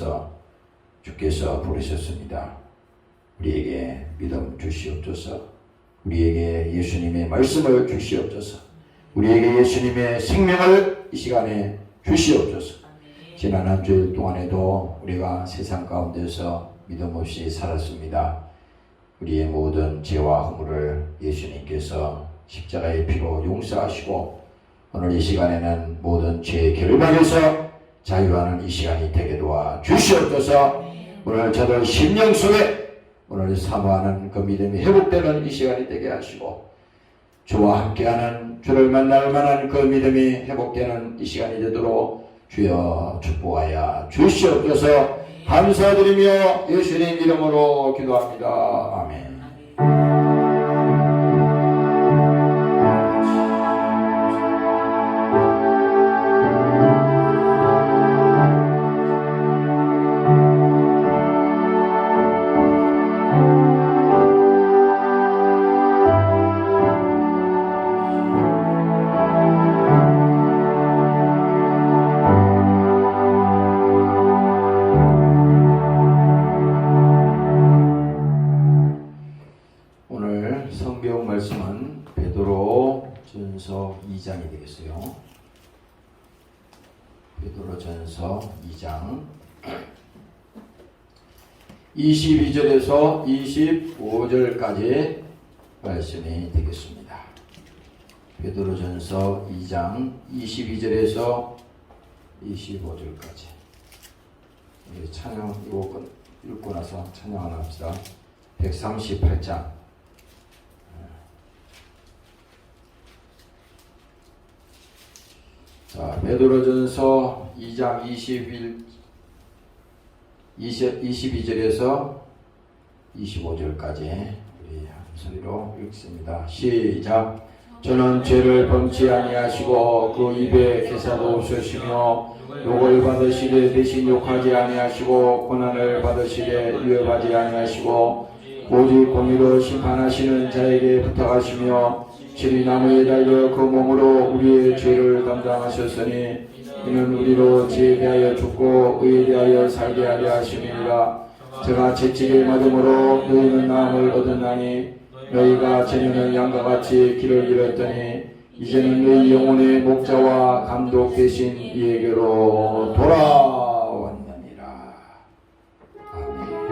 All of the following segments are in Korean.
앞에서 주께서 부르셨습니다. 우리에게 믿음 주시옵소서. 우리에게 예수님의 말씀을 주시옵소서. 우리에게 예수님의 생명을 이 시간에 주시옵소서. 지난 한 주일 동안에도 우리가 세상 가운데서 믿음 없이 살았습니다. 우리의 모든 죄와 허물을 예수님께서 십자가의 피로 용서하시고 오늘 이 시간에는 모든 죄의 결박에서 자유하는 이 시간이 되게 도와 주시옵소서. 오늘 저들 심령 속에 오늘 사모하는 그 믿음이 회복되는 이 시간이 되게 하시고 주와 함께하는 주를 만날 만한 그 믿음이 회복되는 이 시간이 되도록 주여 축복하여 주시옵소서. 감사드리며 예수님 이름으로 기도합니다. 아멘. 성경 말씀은 베드로전서 2장이 되겠어요. 베드로전서 2장 22절에서 25절까지 말씀이 되겠습니다. 베드로전서 2장 22절에서 25절까지 찬양 이거 읽고 나서 찬양 하나 합시다. 138장 자, 베드로전서 2장 22절에서 25절까지 우리 한 소리로 읽습니다. 시작. 저는 죄를 범치 아니하시고 그 입에 개사도 없으시며 욕을 받으시되 대신 욕하지 아니하시고 고난을 받으시되 위협하지 아니하시고 오직 공의로 심판하시는 자에게 부탁하시며 진리 나무에 달려 그 몸으로 우리의 죄를 담당하셨으니 이는 우리로 죄에 대하여 죽고 의에 대하여 살게 하려 하심이니라. 제가 채찍에 맞음으로 너희는 나음을 얻었나니 너희가 전에는 양과 같이 길을 잃었더니 이제는 너희 영혼의 목자와 감독 되신 이에게로 돌아왔느니라. 아멘.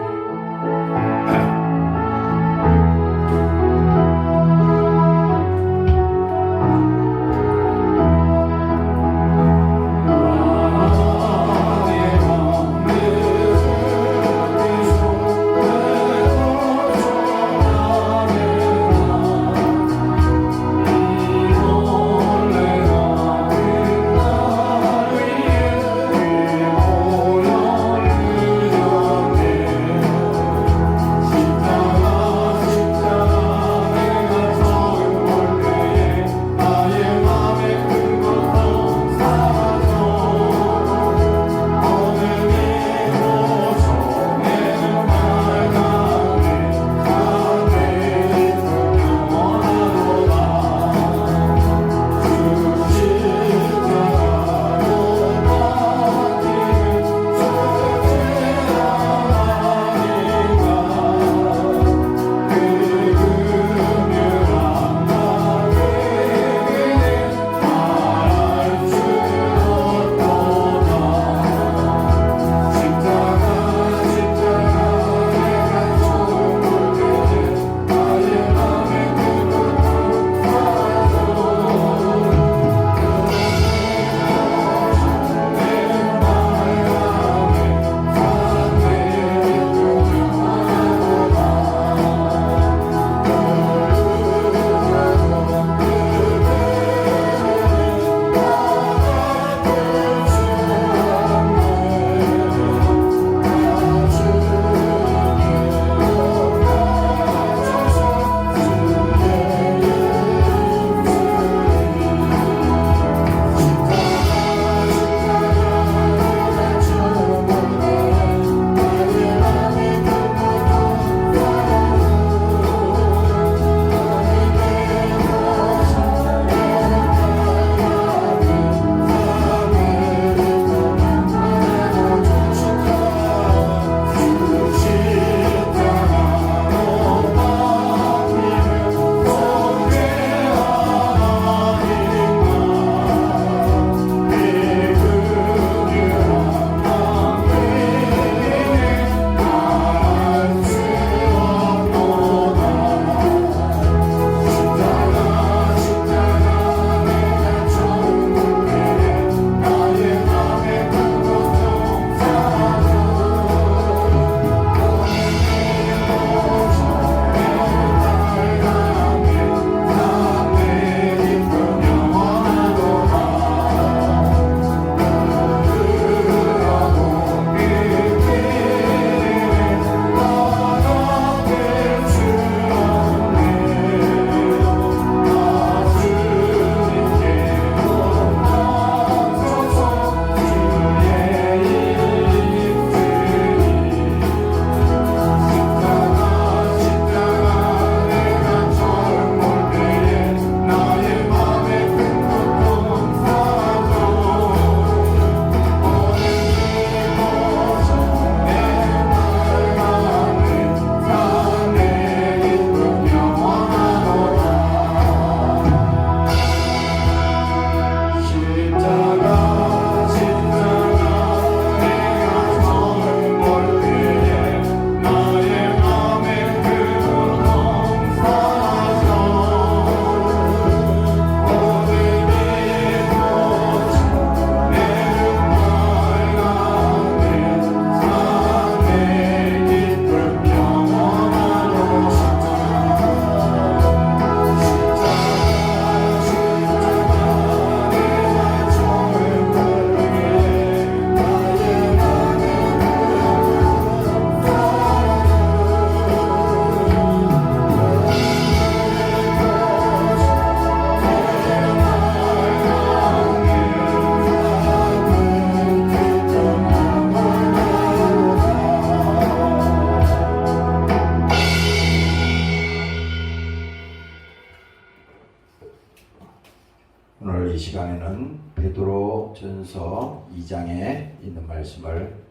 오늘 이 시간에는 베드로 전서 2장에 있는 말씀을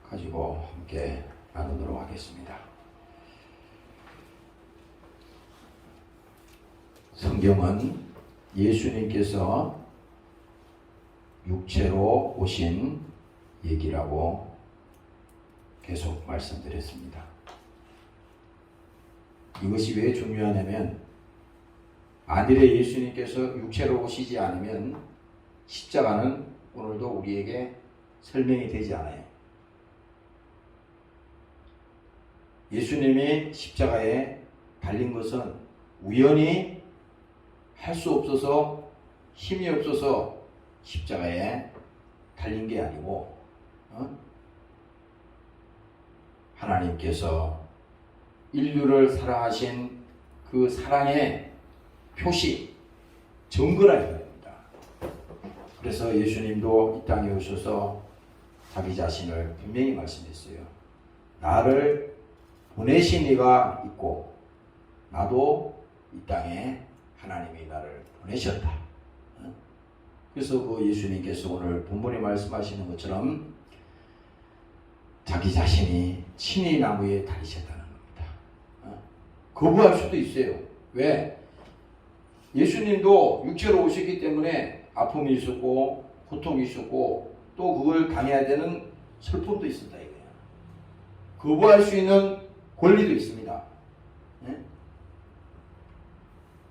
가지고 함께 나누도록 하겠습니다. 성경은 예수님께서 육체로 오신 얘기라고 계속 말씀드렸습니다. 이것이 왜 중요하냐면 만일에 예수님께서 육체로 오시지 않으면 십자가는 오늘도 우리에게 설명이 되지 않아요. 예수님이 십자가에 달린 것은 우연히 할 수 없어서 힘이 없어서 십자가에 달린 게 아니고 하나님께서 인류를 사랑하신 그 사랑의 표시, 증거라 이겁니다. 그래서 예수님도 이 땅에 오셔서 자기 자신을 분명히 말씀했어요. 나를 보내신 이가 있고 나도 이 땅에 하나님이 나를 보내셨다. 그래서 그 예수님께서 오늘 본문에 말씀하시는 것처럼 자기 자신이 친히 나무에 달리셨다는 겁니다. 거부할 수도 있어요. 왜? 예수님도 육체로 오셨기 때문에 아픔이 있었고 고통이 있었고 또 그걸 당해야 되는 슬픔도 있었다 이거예요. 거부할 수 있는 권리도 있습니다.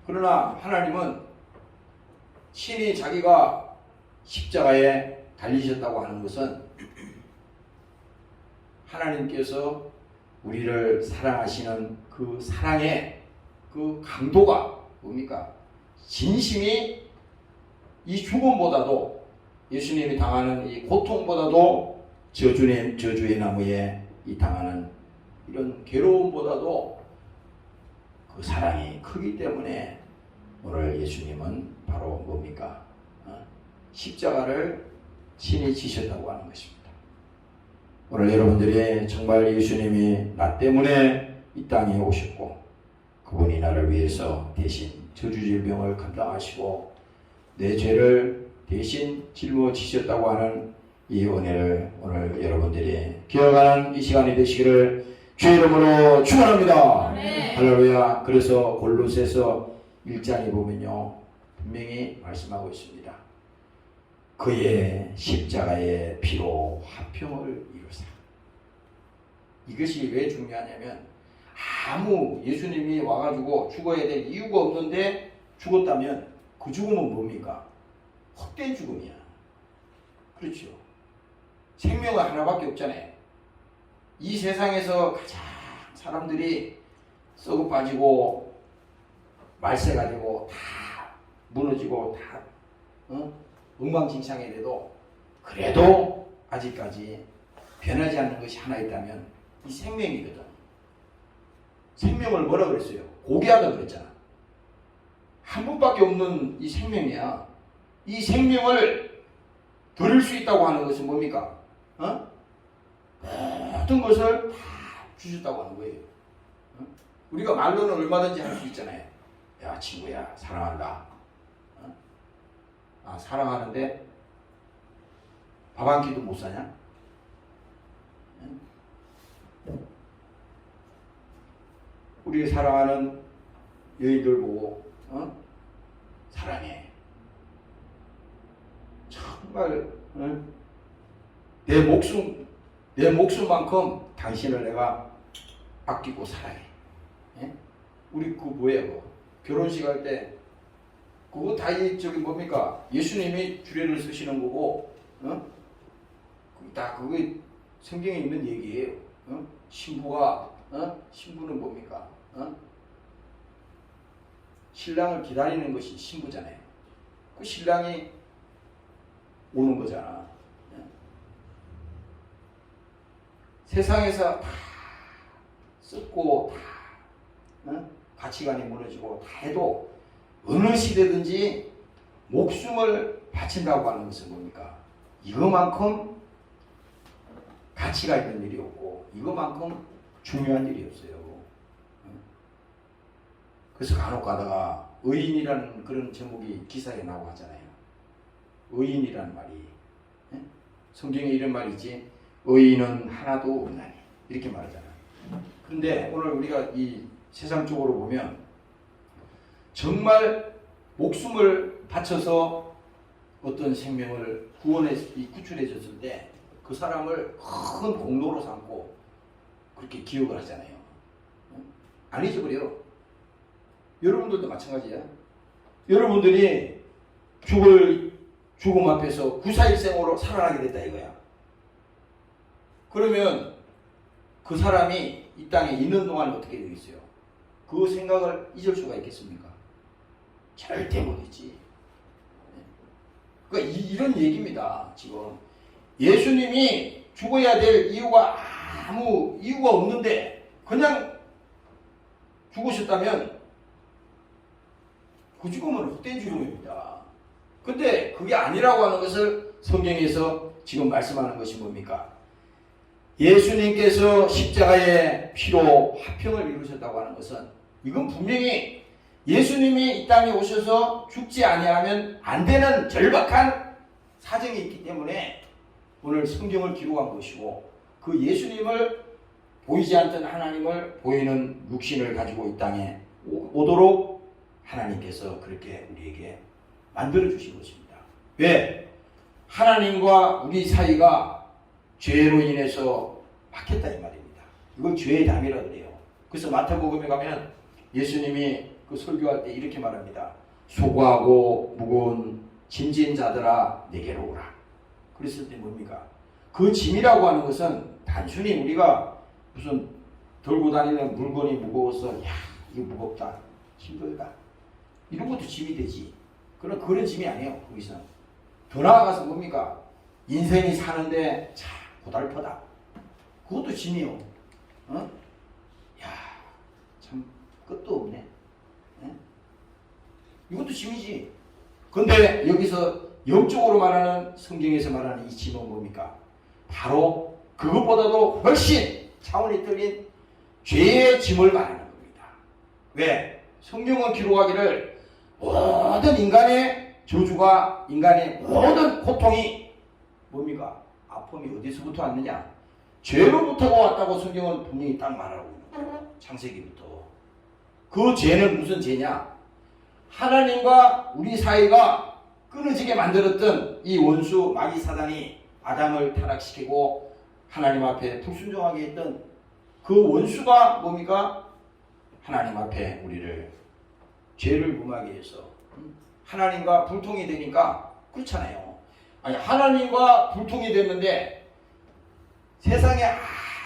그러나 하나님은 친히 자기가 십자가에 달리셨다고 하는 것은 하나님께서 우리를 사랑하시는 그 사랑의 그 강도가 뭡니까? 진심이 이 죽음보다도 예수님이 당하는 이 고통보다도 저주의 나무에 이 당하는 이런 괴로움보다도 그 사랑이 크기 때문에 오늘 예수님은 바로 뭡니까? 십자가를 친히 지셨다고 하는 것입니다. 오늘 여러분들이 정말 예수님이 나 때문에 이 땅에 오셨고 그분이 나를 위해서 대신 저주질병을 감당하시고 내 죄를 대신 짊어지셨다고 하는 이 은혜를 오늘 여러분들이 기억하는 이 시간이 되시기를 주의 이름으로 축원합니다. 할렐루야. 그래서 골로새서 1장에 보면요 분명히 말씀하고 있습니다. 그의 십자가의 피로 화평을 이루사. 이것이 왜 중요하냐면 아무 예수님이 와가지고 죽어야 될 이유가 없는데 죽었다면 그 죽음은 뭡니까? 헛된 죽음이야. 그렇죠. 생명은 하나밖에 없잖아요. 이 세상에서 가장 사람들이 썩어 빠지고 말세가 되고 다 무너지고 다 엉망진창이 돼도 그래도 아직까지 변하지 않는 것이 하나 있다면 이 생명이거든. 생명을 뭐라 그랬어요? 고귀하다 그랬잖아. 한 분밖에 없는 이 생명이야. 이 생명을 드릴 수 있다고 하는 것은 뭡니까? 모든 것을 다 주셨다고 하는 거예요. 우리가 말로는 얼마든지 할 수 있잖아요. 야 친구야 사랑한다. 사랑하는데 밥 한 끼도 못 사냐? 우리 사랑하는 여인들 보고 사랑해. 정말 내 목숨만큼 당신을 내가 아끼고 사랑해. 우리 그 뭐예요? 결혼식 할 때 그거 다 저기 뭡니까? 예수님이 주례를 쓰시는 거고, 다 그게 성경에 있는 얘기예요. 신부가 신부는 뭡니까? 신랑을 기다리는 것이 신부잖아요. 그 신랑이 오는 거잖아. 세상에서 다 썩고 다 가치관이 무너지고 다 해도 어느 시대든지 목숨을 바친다고 하는 것은 뭡니까? 이거만큼 가치가 있는 일이 없고 이거만큼 중요한 일이 없어요. 그래서 간혹 가다가 의인이라는 그런 제목이 기사에 나오고 하잖아요. 의인이라는 말이. 예? 성경에 이런 말이 있지. 의인은 하나도 없나니. 이렇게 말하잖아요. 그런데 오늘 우리가 이 세상적으로 보면 정말 목숨을 바쳐서 어떤 생명을 구출해 줬을 때 그 사람을 큰 공로로 삼고 그렇게 기억을 하잖아요. 안 잊어버려. 여러분들도 마찬가지야. 여러분들이 죽음 앞에서 구사일생으로 살아나게 됐다 이거야. 그러면 그 사람이 이 땅에 있는 동안 어떻게 되겠어요? 그 생각을 잊을 수가 있겠습니까? 절대 못 잊지. 그러니까 이런 얘기입니다. 지금 예수님이 죽어야 될 이유가 아무 이유가 없는데 그냥 죽으셨다면 그 죽음은 헛된 죽음입니다. 근데 그게 아니라고 하는 것을 성경에서 지금 말씀하는 것이 뭡니까? 예수님께서 십자가의 피로 화평을 이루셨다고 하는 것은 이건 분명히 예수님이 이 땅에 오셔서 죽지 아니하면 안 되는 절박한 사정이 있기 때문에 오늘 성경을 기록한 것이고 그 예수님을 보이지 않던 하나님을 보이는 육신을 가지고 이 땅에 오도록 하나님께서 그렇게 우리에게 만들어 주신 것입니다. 왜? 하나님과 우리 사이가 죄로 인해서 막혔다 이 말입니다. 이걸 죄의 담이라 그래요. 그래서 마태복음에 가면 예수님이 그 설교할 때 이렇게 말합니다. 수고하고 무거운 짐진 자들아 내게로 오라. 그랬을 때 뭡니까? 그 짐이라고 하는 것은 단순히 우리가 무슨 들고 다니는 물건이 무거워서 야 이거 무겁다 힘들다 이런 것도 짐이 되지. 그런 짐이 아니에요. 거기서 더 나아가서 뭡니까? 인생이 사는데 참 고달프다. 그것도 짐이요. 어? 야 참 끝도 없네. 네? 이것도 짐이지. 근데 여기서 영적으로 말하는 성경에서 말하는 이 짐은 뭡니까? 바로 그것보다도 훨씬 차원이 틀린 죄의 짐을 말하는 겁니다. 왜? 성경은 기록하기를 모든 인간의 저주가 인간의 모든 고통이 뭡니까? 아픔이 어디서부터 왔느냐? 죄로부터 왔다고 성경은 분명히 딱 말하고 있는 거예요. 창세기부터. 그 죄는 무슨 죄냐? 하나님과 우리 사이가 끊어지게 만들었던 이 원수 마귀 사단이 아담을 타락시키고 하나님 앞에 불순종하게 했던 그 원수가 뭡니까? 하나님 앞에 우리를 죄를 무마하게 해서 하나님과 불통이 되니까 그렇잖아요. 아니 하나님과 불통이 됐는데 세상에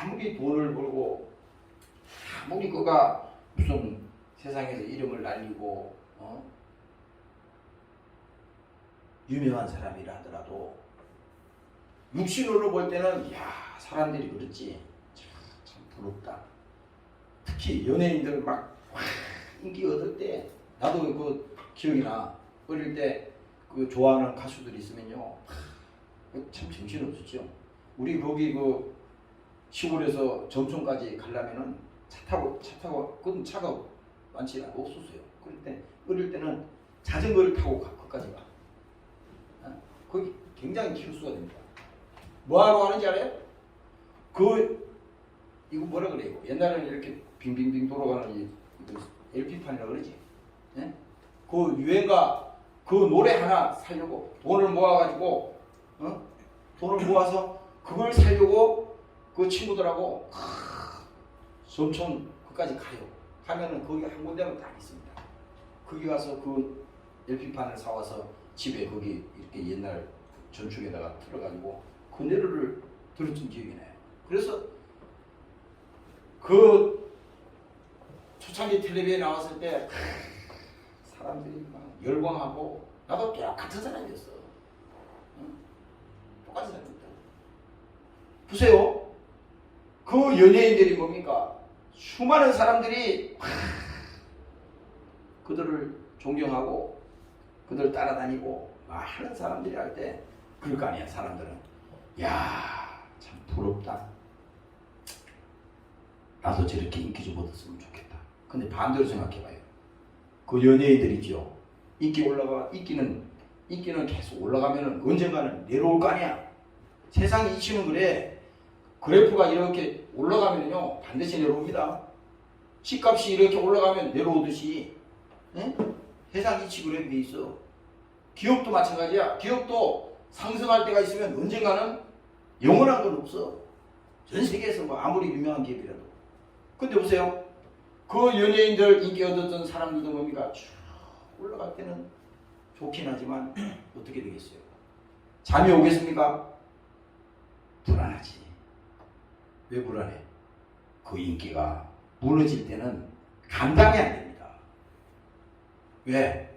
아무리 돈을 벌고 아무리 그가 무슨 세상에서 이름을 날리고 유명한 사람이라 하더라도 육신으로 볼 때는 야 사람들이 그렇지 참 부럽다. 특히 연예인들 막 인기 얻을 때 나도 그 기억이 나. 어릴 때 그 좋아하는 가수들이 있으면요 참 정신없었죠. 우리 거기 그 시골에서 점촌까지 가려면은 차 타고 그건 차가 많지 없었어요. 그럴 때 어릴 때는 자전거를 타고 거기까지 가. 거기 굉장히 키로수가 됩니다. 뭐하러 가는지 알아요? 이거 뭐라 그래요? 옛날에는 이렇게 빙빙빙 돌아가는 이 LP판이라고 그러지. 예? 그 유행가 그 노래 하나 살려고 돈을 모아가지고 돈을 모아서 그걸 살려고 그 친구들하고 점촌 그까지 가요. 가면은 거기 한 군데만 딱 있습니다. 거기 가서 그 LP판을 사와서 집에 거기 이렇게 옛날 전축에다가 틀어가지고 그 노래를 들었던 기억이 나요. 그래서 그 초창기 텔레비에 나왔을 때 사람들이 막 열광하고 나도 똑같은 사람이었어. 똑같은 사람이었다. 보세요. 그 연예인들이 뭡니까? 수많은 사람들이 그들을 존경하고 그들 따라다니고 많은 사람들이 할 때 그럴 거 아니야. 사람들은 야 참 부럽다. 나도 저렇게 인기 좀 얻었으면 좋겠다. 근데 반대로 생각해봐요. 그 연예인들이죠. 인기는 계속 올라가면은 언젠가는 내려올 거 아니야. 세상 이치는 그래. 그래프가 이렇게 올라가면요 반드시 내려옵니다. 집값이 이렇게 올라가면 내려오듯이 세상 이치 그래프에 있어. 기업도 마찬가지야. 기업도 상승할 때가 있으면 언젠가는 영원한 건 없어. 전 세계에서 뭐 아무리 유명한 기업이라도. 근데 보세요. 그 연예인들 인기 얻었던 사람들도 뭡니까? 쭉 올라갈 때는 좋긴 하지만 어떻게 되겠어요? 잠이 오겠습니까? 불안하지. 왜 불안해? 그 인기가 무너질 때는 감당이 안 됩니다. 왜?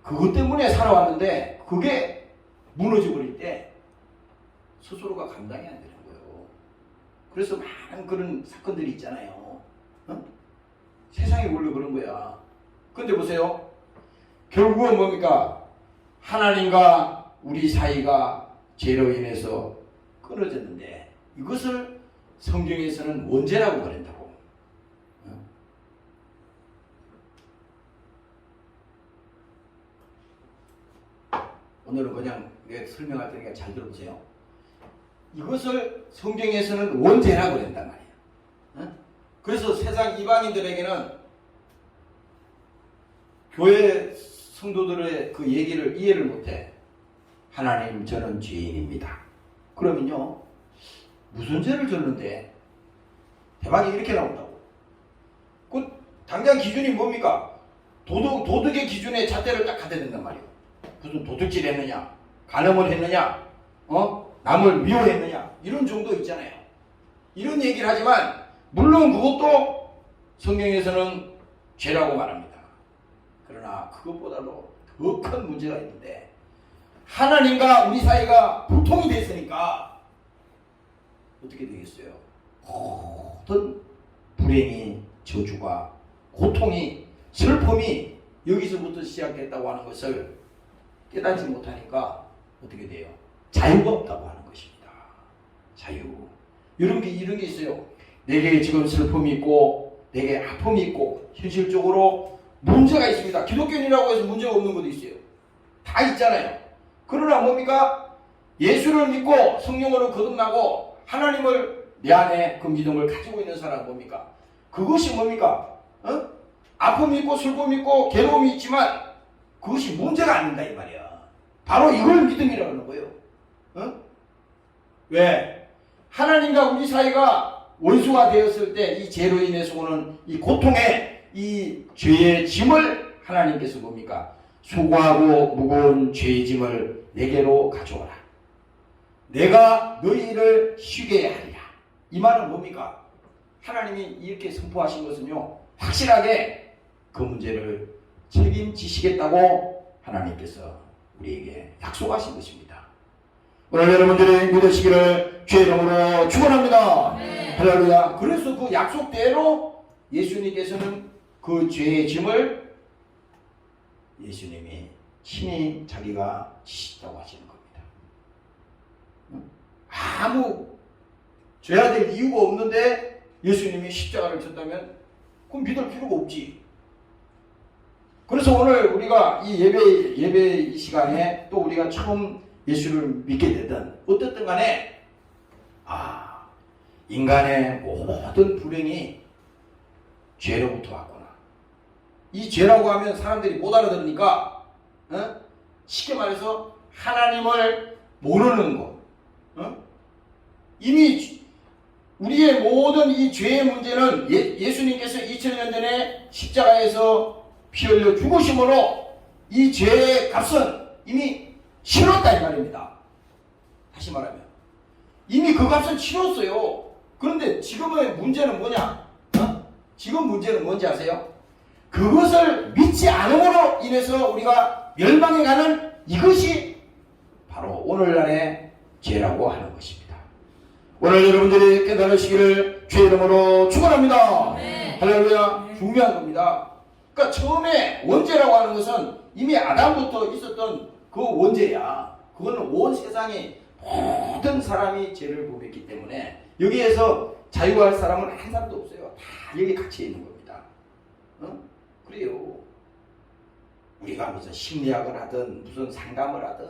그것 때문에 살아왔는데 그게 무너져 버릴 때 스스로가 감당이 안 되는 거예요. 그래서 많은 그런 사건들이 있잖아요. 세상이 원래 그런 거야. 근데 보세요. 결국은 뭡니까? 하나님과 우리 사이가 죄로 인해서 끊어졌는데 이것을 성경에서는 원죄라고 그런다고. 오늘은 그냥 내가 설명할 테니까 잘 들어보세요. 이것을 성경에서는 원죄라고 그런단 말이에요. 그래서 세상 이방인들에게는 교회 성도들의 그 얘기를 이해를 못해. 하나님, 저는 죄인입니다. 그러면요, 무슨 죄를 졌는데 대박이 이렇게 나온다고. 그 당장 기준이 뭡니까? 도덕의 기준에 잣대를 딱 갖다 댄단 말이에요. 무슨 도둑질 했느냐, 간음을 했느냐, 남을 미워했느냐, 이런 정도 있잖아요. 이런 얘기를 하지만 물론 그것도 성경에서는 죄라고 말합니다. 그러나 그것보다도 더 큰 문제가 있는데 하나님과 우리 사이가 불통이 됐으니까 어떻게 되겠어요? 모든 불행이, 저주가, 고통이, 슬픔이 여기서부터 시작됐다고 하는 것을 깨닫지 못하니까 어떻게 돼요? 자유가 없다고 하는 것입니다. 자유. 이런 게 있어요. 내게 지금 슬픔이 있고 내게 아픔이 있고 현실적으로 문제가 있습니다. 기독교인이라고 해서 문제가 없는 것도 있어요. 다 있잖아요. 그러나 뭡니까? 예수를 믿고 성령으로 거듭나고 하나님을 내 안에 그 믿음을 가지고 있는 사람은 뭡니까? 그것이 뭡니까? 아픔이 있고 슬픔이 있고 괴로움이 있지만 그것이 문제가 아닌다 이 말이야. 바로 이걸 믿음이라고 하는 거예요. 왜? 하나님과 우리 사이가 원수가 되었을 때 이 죄로 인해서 오는 이 고통에 이 죄의 짐을 하나님께서 뭡니까? 수고하고 무거운 죄의 짐을 내게로 가져오라. 내가 너희를 쉬게 하리라. 이 말은 뭡니까? 하나님이 이렇게 선포하신 것은요, 확실하게 그 문제를 책임지시겠다고 하나님께서 우리에게 약속하신 것입니다. 오늘 여러분들이 믿으시기를 주의 이름으로 축원합니다. 할렐루야. 그래서 그 약속대로 예수님께서는 그 죄의 짐을 예수님이 친히 자기가 지시다고 하시는 겁니다. 아무 죄야 될 이유가 없는데 예수님이 십자가를 졌다면 그럼 믿을 필요가 없지. 그래서 오늘 우리가 이 예배 시간에 또 우리가 처음 예수를 믿게 되든 어떻든 간에 인간의 모든 불행이 죄로부터 왔구나. 이 죄라고 하면 사람들이 못 알아들으니까 쉽게 말해서 하나님을 모르는 것. 이미 우리의 모든 이 죄의 문제는 예수님께서 2000년 전에 십자가에서 피 흘려 죽으심으로 이 죄의 값은 이미 치렀다 이 말입니다. 다시 말하면 이미 그 값은 치렀어요. 그런데 지금의 문제는 뭐냐? 지금 문제는 뭔지 아세요? 그것을 믿지 않음으로 인해서 우리가 멸망에 가는 이것이 바로 오늘날의 죄라고 하는 것입니다. 오늘 여러분들이 깨달으시기를 주의 이름으로 축원합니다. 할렐루야. 중요한 겁니다. 그러니까 처음에 원죄라고 하는 것은 이미 아담부터 있었던 그 원죄야. 그거는 온 세상에 모든 사람이 죄를 범했기 때문에 여기에서 자유할 사람은 한 사람도 없어요. 다 여기 갇혀 있는 겁니다. 그래요. 우리가 무슨 심리학을 하든 무슨 상담을 하든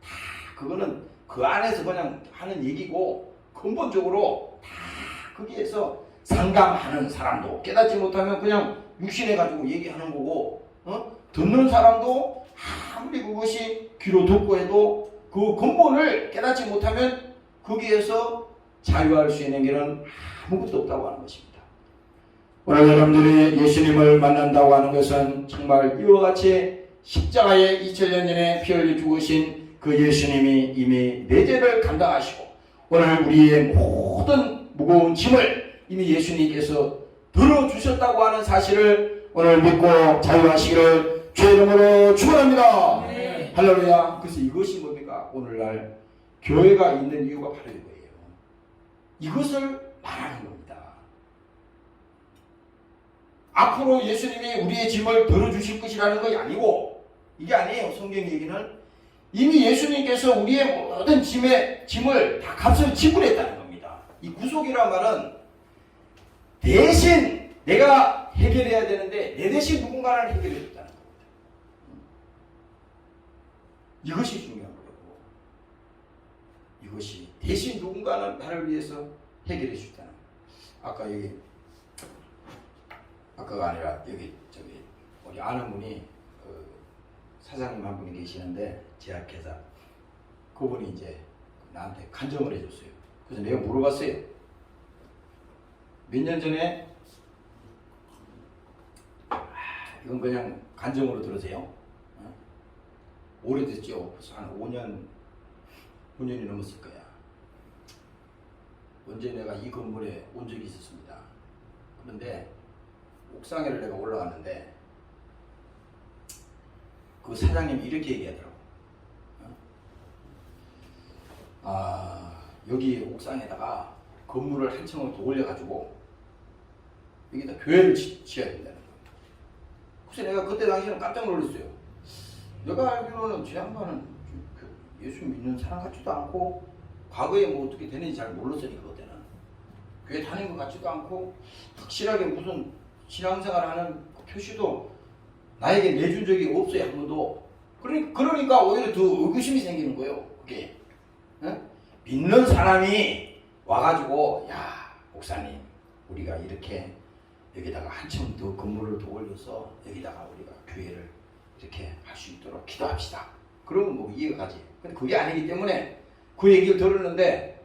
다 그거는 그 안에서 그냥 하는 얘기고 근본적으로 다 거기에서 상담하는 사람도 깨닫지 못하면 그냥 육신해가지고 얘기하는 거고 듣는 사람도 아무리 그것이 귀로 듣고 해도 그 근본을 깨닫지 못하면 거기에서 자유할 수 있는 길은 아무것도 없다고 하는 것입니다. 오늘 여러분들이 예수님을 만난다고 하는 것은 정말 이와 같이 십자가에 2000년 전에 피 흘려 죽으신 그 예수님이 이미 내 죄를 감당하시고 오늘 우리의 모든 무거운 짐을 이미 예수님께서 들어주셨다고 하는 사실을 오늘 믿고 자유하시기를 주의 이름으로 축원합니다. 네. 할렐루야. 그래서 이것이 뭡니까? 오늘날 교회가 있는 이유가 바로 이거예요. 이것을 말하는 겁니다. 앞으로 예수님이 우리의 짐을 덜어주실 것이라는 것이 아니고 이게 아니에요. 성경 얘기는 이미 예수님께서 우리의 모든 짐을 다 값을 지불했다는 겁니다. 이 구속이란 말은 대신 내가 해결해야 되는데 내 대신 누군가를 해결해 줬다는 겁니다. 이것이 중요한 거예요. 이것이 대신 누군가는 나를 위해서 해결해 줬다는 거예요. 아까가 아니라 여기 우리 아는 분이 사장님 한 분이 계시는데 제약회사 그분이 이제 나한테 간증을 해줬어요. 그래서 내가 물어봤어요. 몇 년 전에 이건 그냥 간증으로 들으세요. 오래됐죠. 벌써 한 5년이 넘었을 거야. 언제 내가 이 건물에 온 적이 있었습니다. 그런데 옥상에를 내가 올라갔는데 그 사장님이 이렇게 얘기하더라고. 여기 옥상에다가 건물을 한 층을 더 올려가지고 여기다 교회를 지어야 된다는 거예요. 혹시 내가 그때 당시에는 깜짝 놀랐어요. 내가 알기로는 제 양반은 예수 믿는 사람 같지도 않고 과거에 뭐 어떻게 되는지 잘 몰랐으니까 그때는 교회 다닌 것 같지도 않고 확실하게 무슨 신앙생활하는 표시도 나에게 내준 적이 없어요. 한 번도. 그러니까 오히려 더 의구심이 생기는 거예요. 그게 믿는 사람이 와가지고 야 목사님 우리가 이렇게 여기다가 한층 더 건물을 더 올려서 여기다가 우리가 교회를 이렇게 할 수 있도록 기도합시다. 그러면 뭐 이해가 가지. 근데 그게 아니기 때문에 그 얘기를 들었는데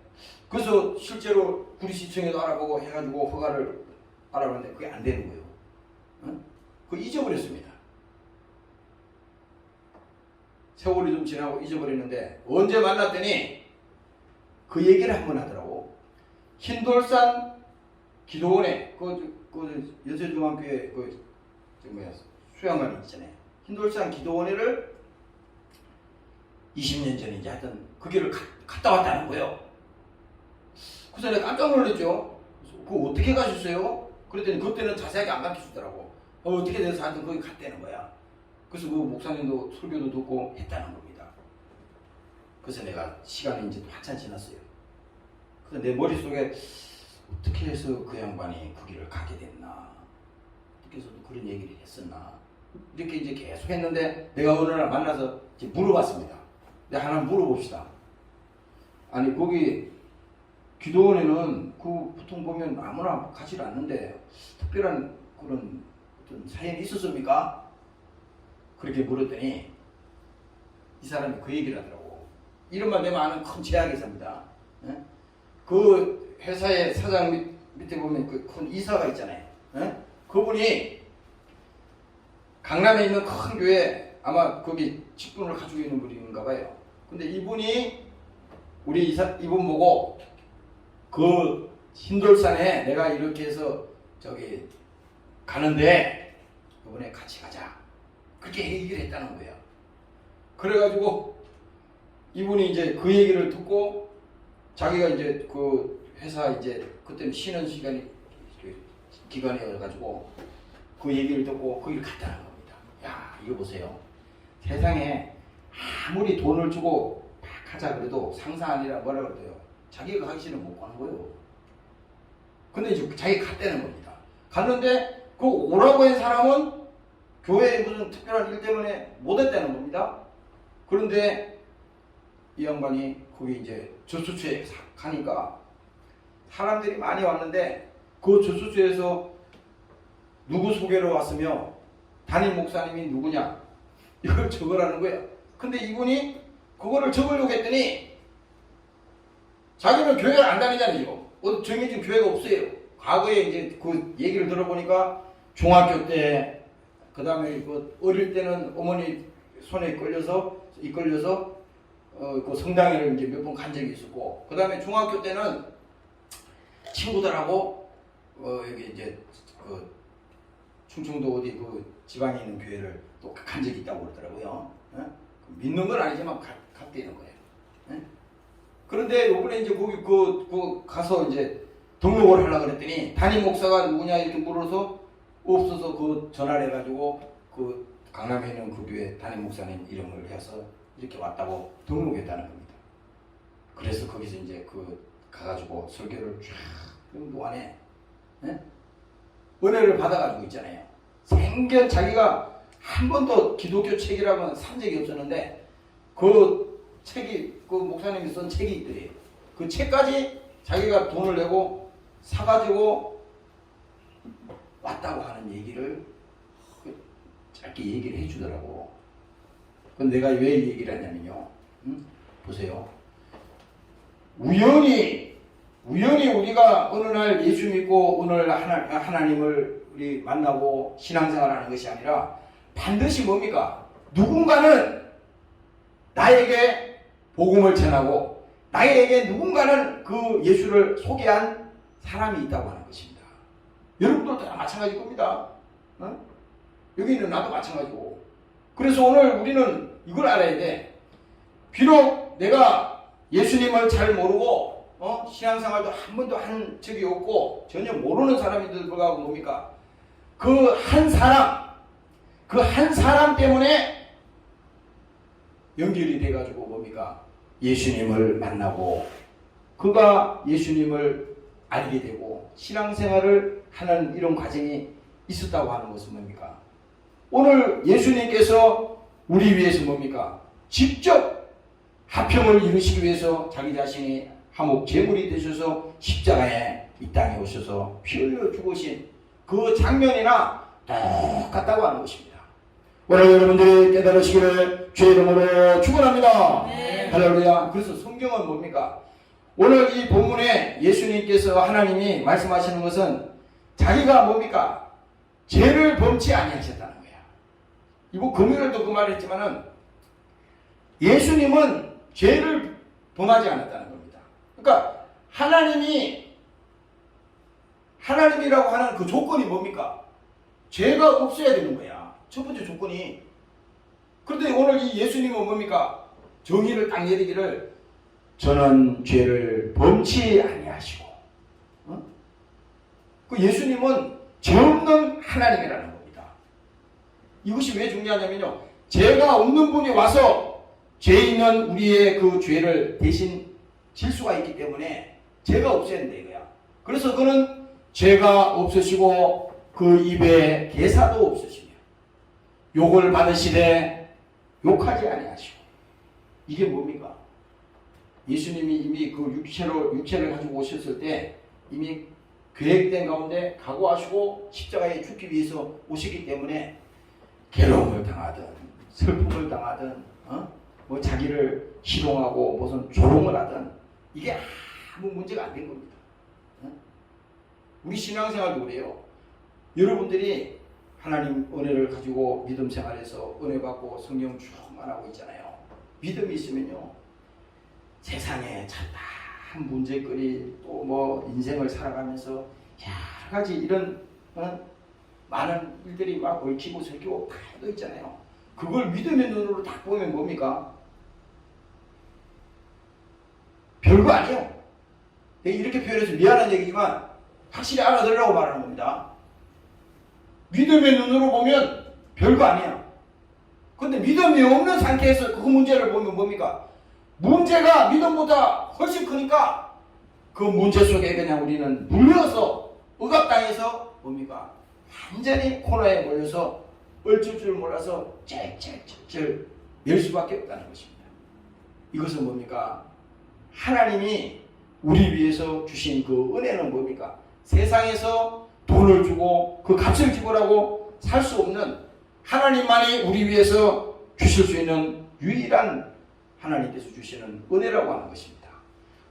그래서 실제로 구리시청에도 알아보고 해가지고 허가를 알아봤는데 그게 안 되는 거예요. 그거 잊어버렸습니다. 세월이 좀 지나고 잊어버렸는데 언제 만났더니 그 얘기를 한 번 하더라고. 흰돌산 기도원에 그 여세중앙교회 수양관이 있잖아요. 흰돌산 기도원회를 20년 전인지 하여튼 그 길을 갔다 왔다는 거예요. 그래서 내가 깜짝 놀랐죠. 그거 어떻게 가셨어요? 그랬더니 그때는 자세하게 안 가르쳐주더라고. 어떻게 돼서 하여튼 거기 갔다는 거야. 그래서 그 목사님도 설교도 듣고 했다는 겁니다. 그래서 내가 시간이 이제 한참 지났어요. 그래서 내 머릿속에 어떻게 해서 그 양반이 그 길을 가게 됐나, 어떻게 해서 그런 얘기를 했었나 이렇게 이제 계속 했는데 내가 어느 날 만나서 이제 물어봤습니다. 내가 하나 물어봅시다. 아니 거기 기도원에는 그 보통 보면 아무나 가지 않는데 특별한 그런 어떤 사연이 있었습니까? 그렇게 물었더니 이 사람이 그 얘기를 하더라고. 이름만 대면 아는 큰 제약회사입니다. 그 회사의 사장 밑에 보면 그 큰 이사가 있잖아요. 그분이 강남에 있는 큰 교회 아마 거기 직분을 가지고 있는 분인가 봐요. 근데 이분이 우리 이분 보고 그 흰돌산에 내가 이렇게 해서 저기 가는데 이번에 같이 가자. 그렇게 얘기를 했다는 거예요. 그래가지고 이분이 이제 그 얘기를 듣고 자기가 이제 그 회사 이제 그때는 쉬는 기간이어가지고 그 얘기를 듣고 거기를 갔다는 겁니다. 야 이거 보세요. 세상에 아무리 돈을 주고 막 하자 그래도 상사 아니라 뭐라 그래요. 자기가 가기 싫으면 못 가는 거예요. 근데 이제 자기가 갔다는 겁니다. 갔는데 그 오라고 한 사람은 교회에 무슨 특별한 일 때문에 못했다는 겁니다. 그런데 이 양반이 거기 이제 저수지에 가니까 사람들이 많이 왔는데 그 저수지에서 누구 소개로 왔으며 담임 목사님이 누구냐 이걸 적으라는 거예요. 근데 이분이 그거를 적으려고 했더니 자기는 교회를 안 다니잖아요. 정해진 교회가 없어요. 과거에 이제 그 얘기를 들어보니까 중학교 때 그 다음에 그 어릴 때는 어머니 손에 이끌려서 그 성당에를 이제 몇 번 간 적이 있었고, 그 다음에 중학교 때는 친구들하고 여기 이제 그 충청도 어디 그 지방에 있는 교회를 또 간 적이 있다고 그러더라고요. 믿는 건 아니지만 갔다는 거예요. 그런데 요번에 이제 거기 그 가서 이제 등록을 하려고 그랬더니 담임 목사가 누구냐 이렇게 물어서 없어서 그 전화를 해가지고 그 강남에 있는 그 교회 담임 목사님 이름을 해서 이렇게 왔다고 등록했다는 겁니다. 그래서 거기서 이제 그 가가지고 설교를 쫙 동안에 은혜를 받아가지고 있잖아요. 생전 자기가 한 번도 기독교 책이라고는 산 적이 없었는데 그 책이 그 목사님이 쓴 책이 있더래요. 그 책까지 자기가 돈을 내고 사가지고 왔다고 하는 얘기를 짧게 얘기를 해주더라고. 그건 내가 왜 얘기를 하냐면요. 보세요. 우연히 우리가 어느 날 예수 믿고 오늘 하나님을 우리 만나고 신앙생활하는 것이 아니라 반드시 뭡니까? 누군가는 나에게 복음을 전하고 나에게 누군가는 그 예수를 소개한 사람이 있다고 하는 것입니다. 여러분들도 다 마찬가지일 겁니다. 여기 있는 나도 마찬가지고. 그래서 오늘 우리는 이걸 알아야 돼. 비록 내가 예수님을 잘 모르고 신앙생활도 한 번도 한 적이 없고 전혀 모르는 사람인데도 불구하고 뭡니까? 그 한 사람 때문에 연결이 돼가지고 뭡니까? 예수님을 만나고 그가 예수님을 알게 되고 신앙생활을 하는 이런 과정이 있었다고 하는 것은 뭡니까? 오늘 예수님께서 우리 위해서 뭡니까? 직접 화평을 이루시기 위해서 자기 자신이 화목 제물이 되셔서 십자가에 이 땅에 오셔서 피 흘려 죽으신 그 장면이나 똑같다고 하는 것입니다. 오늘 여러분들이 깨달으시기를 주의 이름으로 축원합니다. 네. 할렐루야. 그래서 성경은 뭡니까? 오늘 이 본문에 예수님께서 하나님이 말씀하시는 것은 자기가 뭡니까? 죄를 범치 아니하셨다는 거야. 이거 금요일도 그 말을 했지만은 예수님은 죄를 범하지 않았다는 겁니다. 그러니까 하나님이라고 하는 그 조건이 뭡니까? 죄가 없어야 되는 거야. 첫 번째 조건이. 그런데 오늘 이 예수님은 뭡니까? 정의를 딱 내리기를 저는 죄를 범치 아니하시고, 그 예수님은 죄 없는 하나님이라는 겁니다. 이것이 왜 중요하냐면요, 죄가 없는 분이 와서 죄 있는 우리의 그 죄를 대신 질 수가 있기 때문에 죄가 없어야 된다 이거야. 그래서 그는 죄가 없으시고 그 입에 개사도 없으시며 욕을 받으시되 욕하지 아니하시고. 이게 뭡니까? 예수님이 이미 그 육체를 가지고 오셨을 때 이미 계획된 가운데 각오하시고 십자가에 죽기 위해서 오시기 때문에 괴로움을 당하든 슬픔을 당하든 뭐 자기를 희롱하고 무슨 조롱을 하든 이게 아무 문제가 안 된 겁니다. 우리 신앙생활도 그래요. 여러분들이 하나님 은혜를 가지고 믿음 생활에서 은혜 받고 성령 충만하고 있잖아요. 믿음이 있으면요, 세상에 참다한 문제거리 또 뭐 인생을 살아가면서 여러 가지 이런 많은 일들이 막 얽히고 설키고 다 있잖아요. 그걸 믿음의 눈으로 딱 보면 뭡니까? 별거 아니에요. 내가 이렇게 표현해서 미안한 얘기지만 확실히 알아들으라고 말하는 겁니다. 믿음의 눈으로 보면 별거 아니야. 근데 믿음이 없는 상태에서 그 문제를 보면 뭡니까? 문제가 믿음보다 훨씬 크니까 그 문제 속에 그냥 우리는 물려서 억압당해서 뭡니까? 완전히 코너에 몰려서 어쩔 줄 몰라서 쩔쩔쩔쩔 낼 수밖에 없다는 것입니다. 이것은 뭡니까? 하나님이 우리 위해서 주신 그 은혜는 뭡니까? 세상에서 돈을 주고 그 값을 지불하고 살 수 없는 하나님만이 우리 위해서 주실 수 있는 유일한 하나님께서 주시는 은혜라고 하는 것입니다.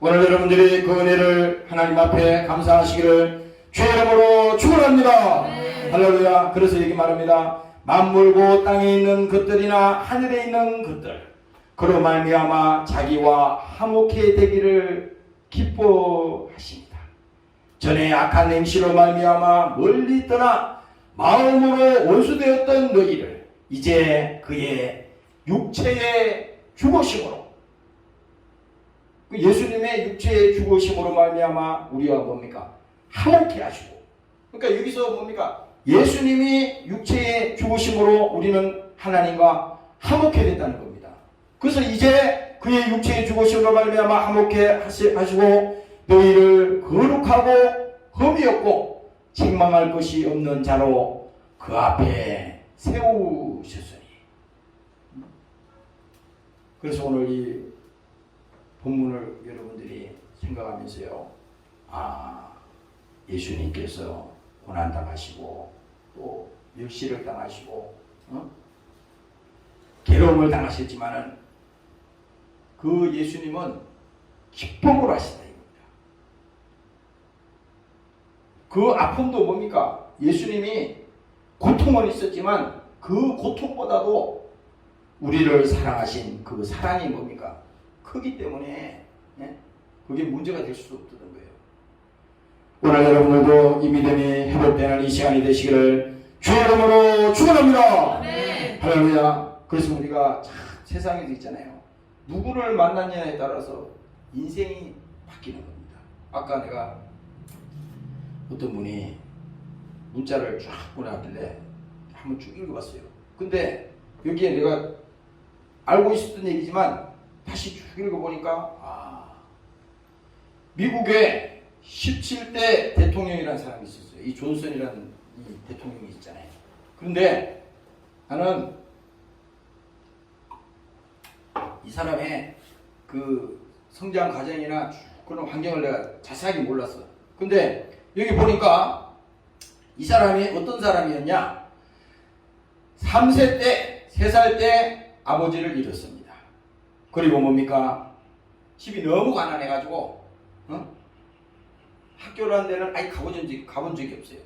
오늘 여러분들이 그 은혜를 하나님 앞에 감사하시기를 주의 이름으로 축원합니다. 할렐루야. 그래서 이렇게 말합니다. 만물고 땅에 있는 것들이나 하늘에 있는 것들 그로 말미암아 자기와 화목해 되기를 기뻐하십니다. 전에 악한 행실로 말미암아 멀리 떠나 마음으로 원수되었던 너희를 이제 그의 육체의 죽으심으로 예수님의 육체의 죽으심으로 말미암아 우리와 뭡니까? 화목해 하시고 그러니까 여기서 뭡니까? 예수님이 육체의 죽으심으로 우리는 하나님과 화목해 됐다는 겁니다. 그래서 이제 그의 육체의 죽으심으로 말미암아 화목해 하시고 너희를 거룩하고 흠이 없고 책망할 것이 없는 자로 그 앞에 세우셨으니. 그래서 오늘 이 본문을 여러분들이 생각하면서요. 예수님께서 고난당하시고 또 멸시를 당하시고 괴로움을 당하셨지만은 그 예수님은 기쁨으로 하시다 이겁니다. 그 아픔도 뭡니까? 예수님이 고통은 있었지만 그 고통보다도 우리를 사랑하신 그 사랑이 뭡니까? 크기 때문에 그게 문제가 될 수 없던 거예요. 오늘 여러분들도 이 믿음이 회복되는 이 시간이 되시기를 주의 이름으로 축원합니다. 할렐루야. 그래서 우리가 참 세상에도 있잖아요. 누구를 만났냐에 따라서 인생이 바뀌는 겁니다. 아까 내가 어떤 분이 문자를 쫙 보내왔길래 한번 쭉 읽어봤어요. 근데 여기에 내가 알고 있었던 얘기지만 다시 쭉 읽어보니까 미국에 17대 대통령이라는 사람이 있었어요. 이 존슨이라는 이 대통령이 있잖아요. 그런데 나는 이 사람의 그 성장 과정이나 그런 환경을 내가 자세하게 몰랐어. 근데 여기 보니까 이 사람이 어떤 사람이었냐? 3세 때, 3살 때 아버지를 잃었습니다. 그리고 뭡니까? 집이 너무 가난해가지고 학교라는 데는 아예 가본 적이 없어요.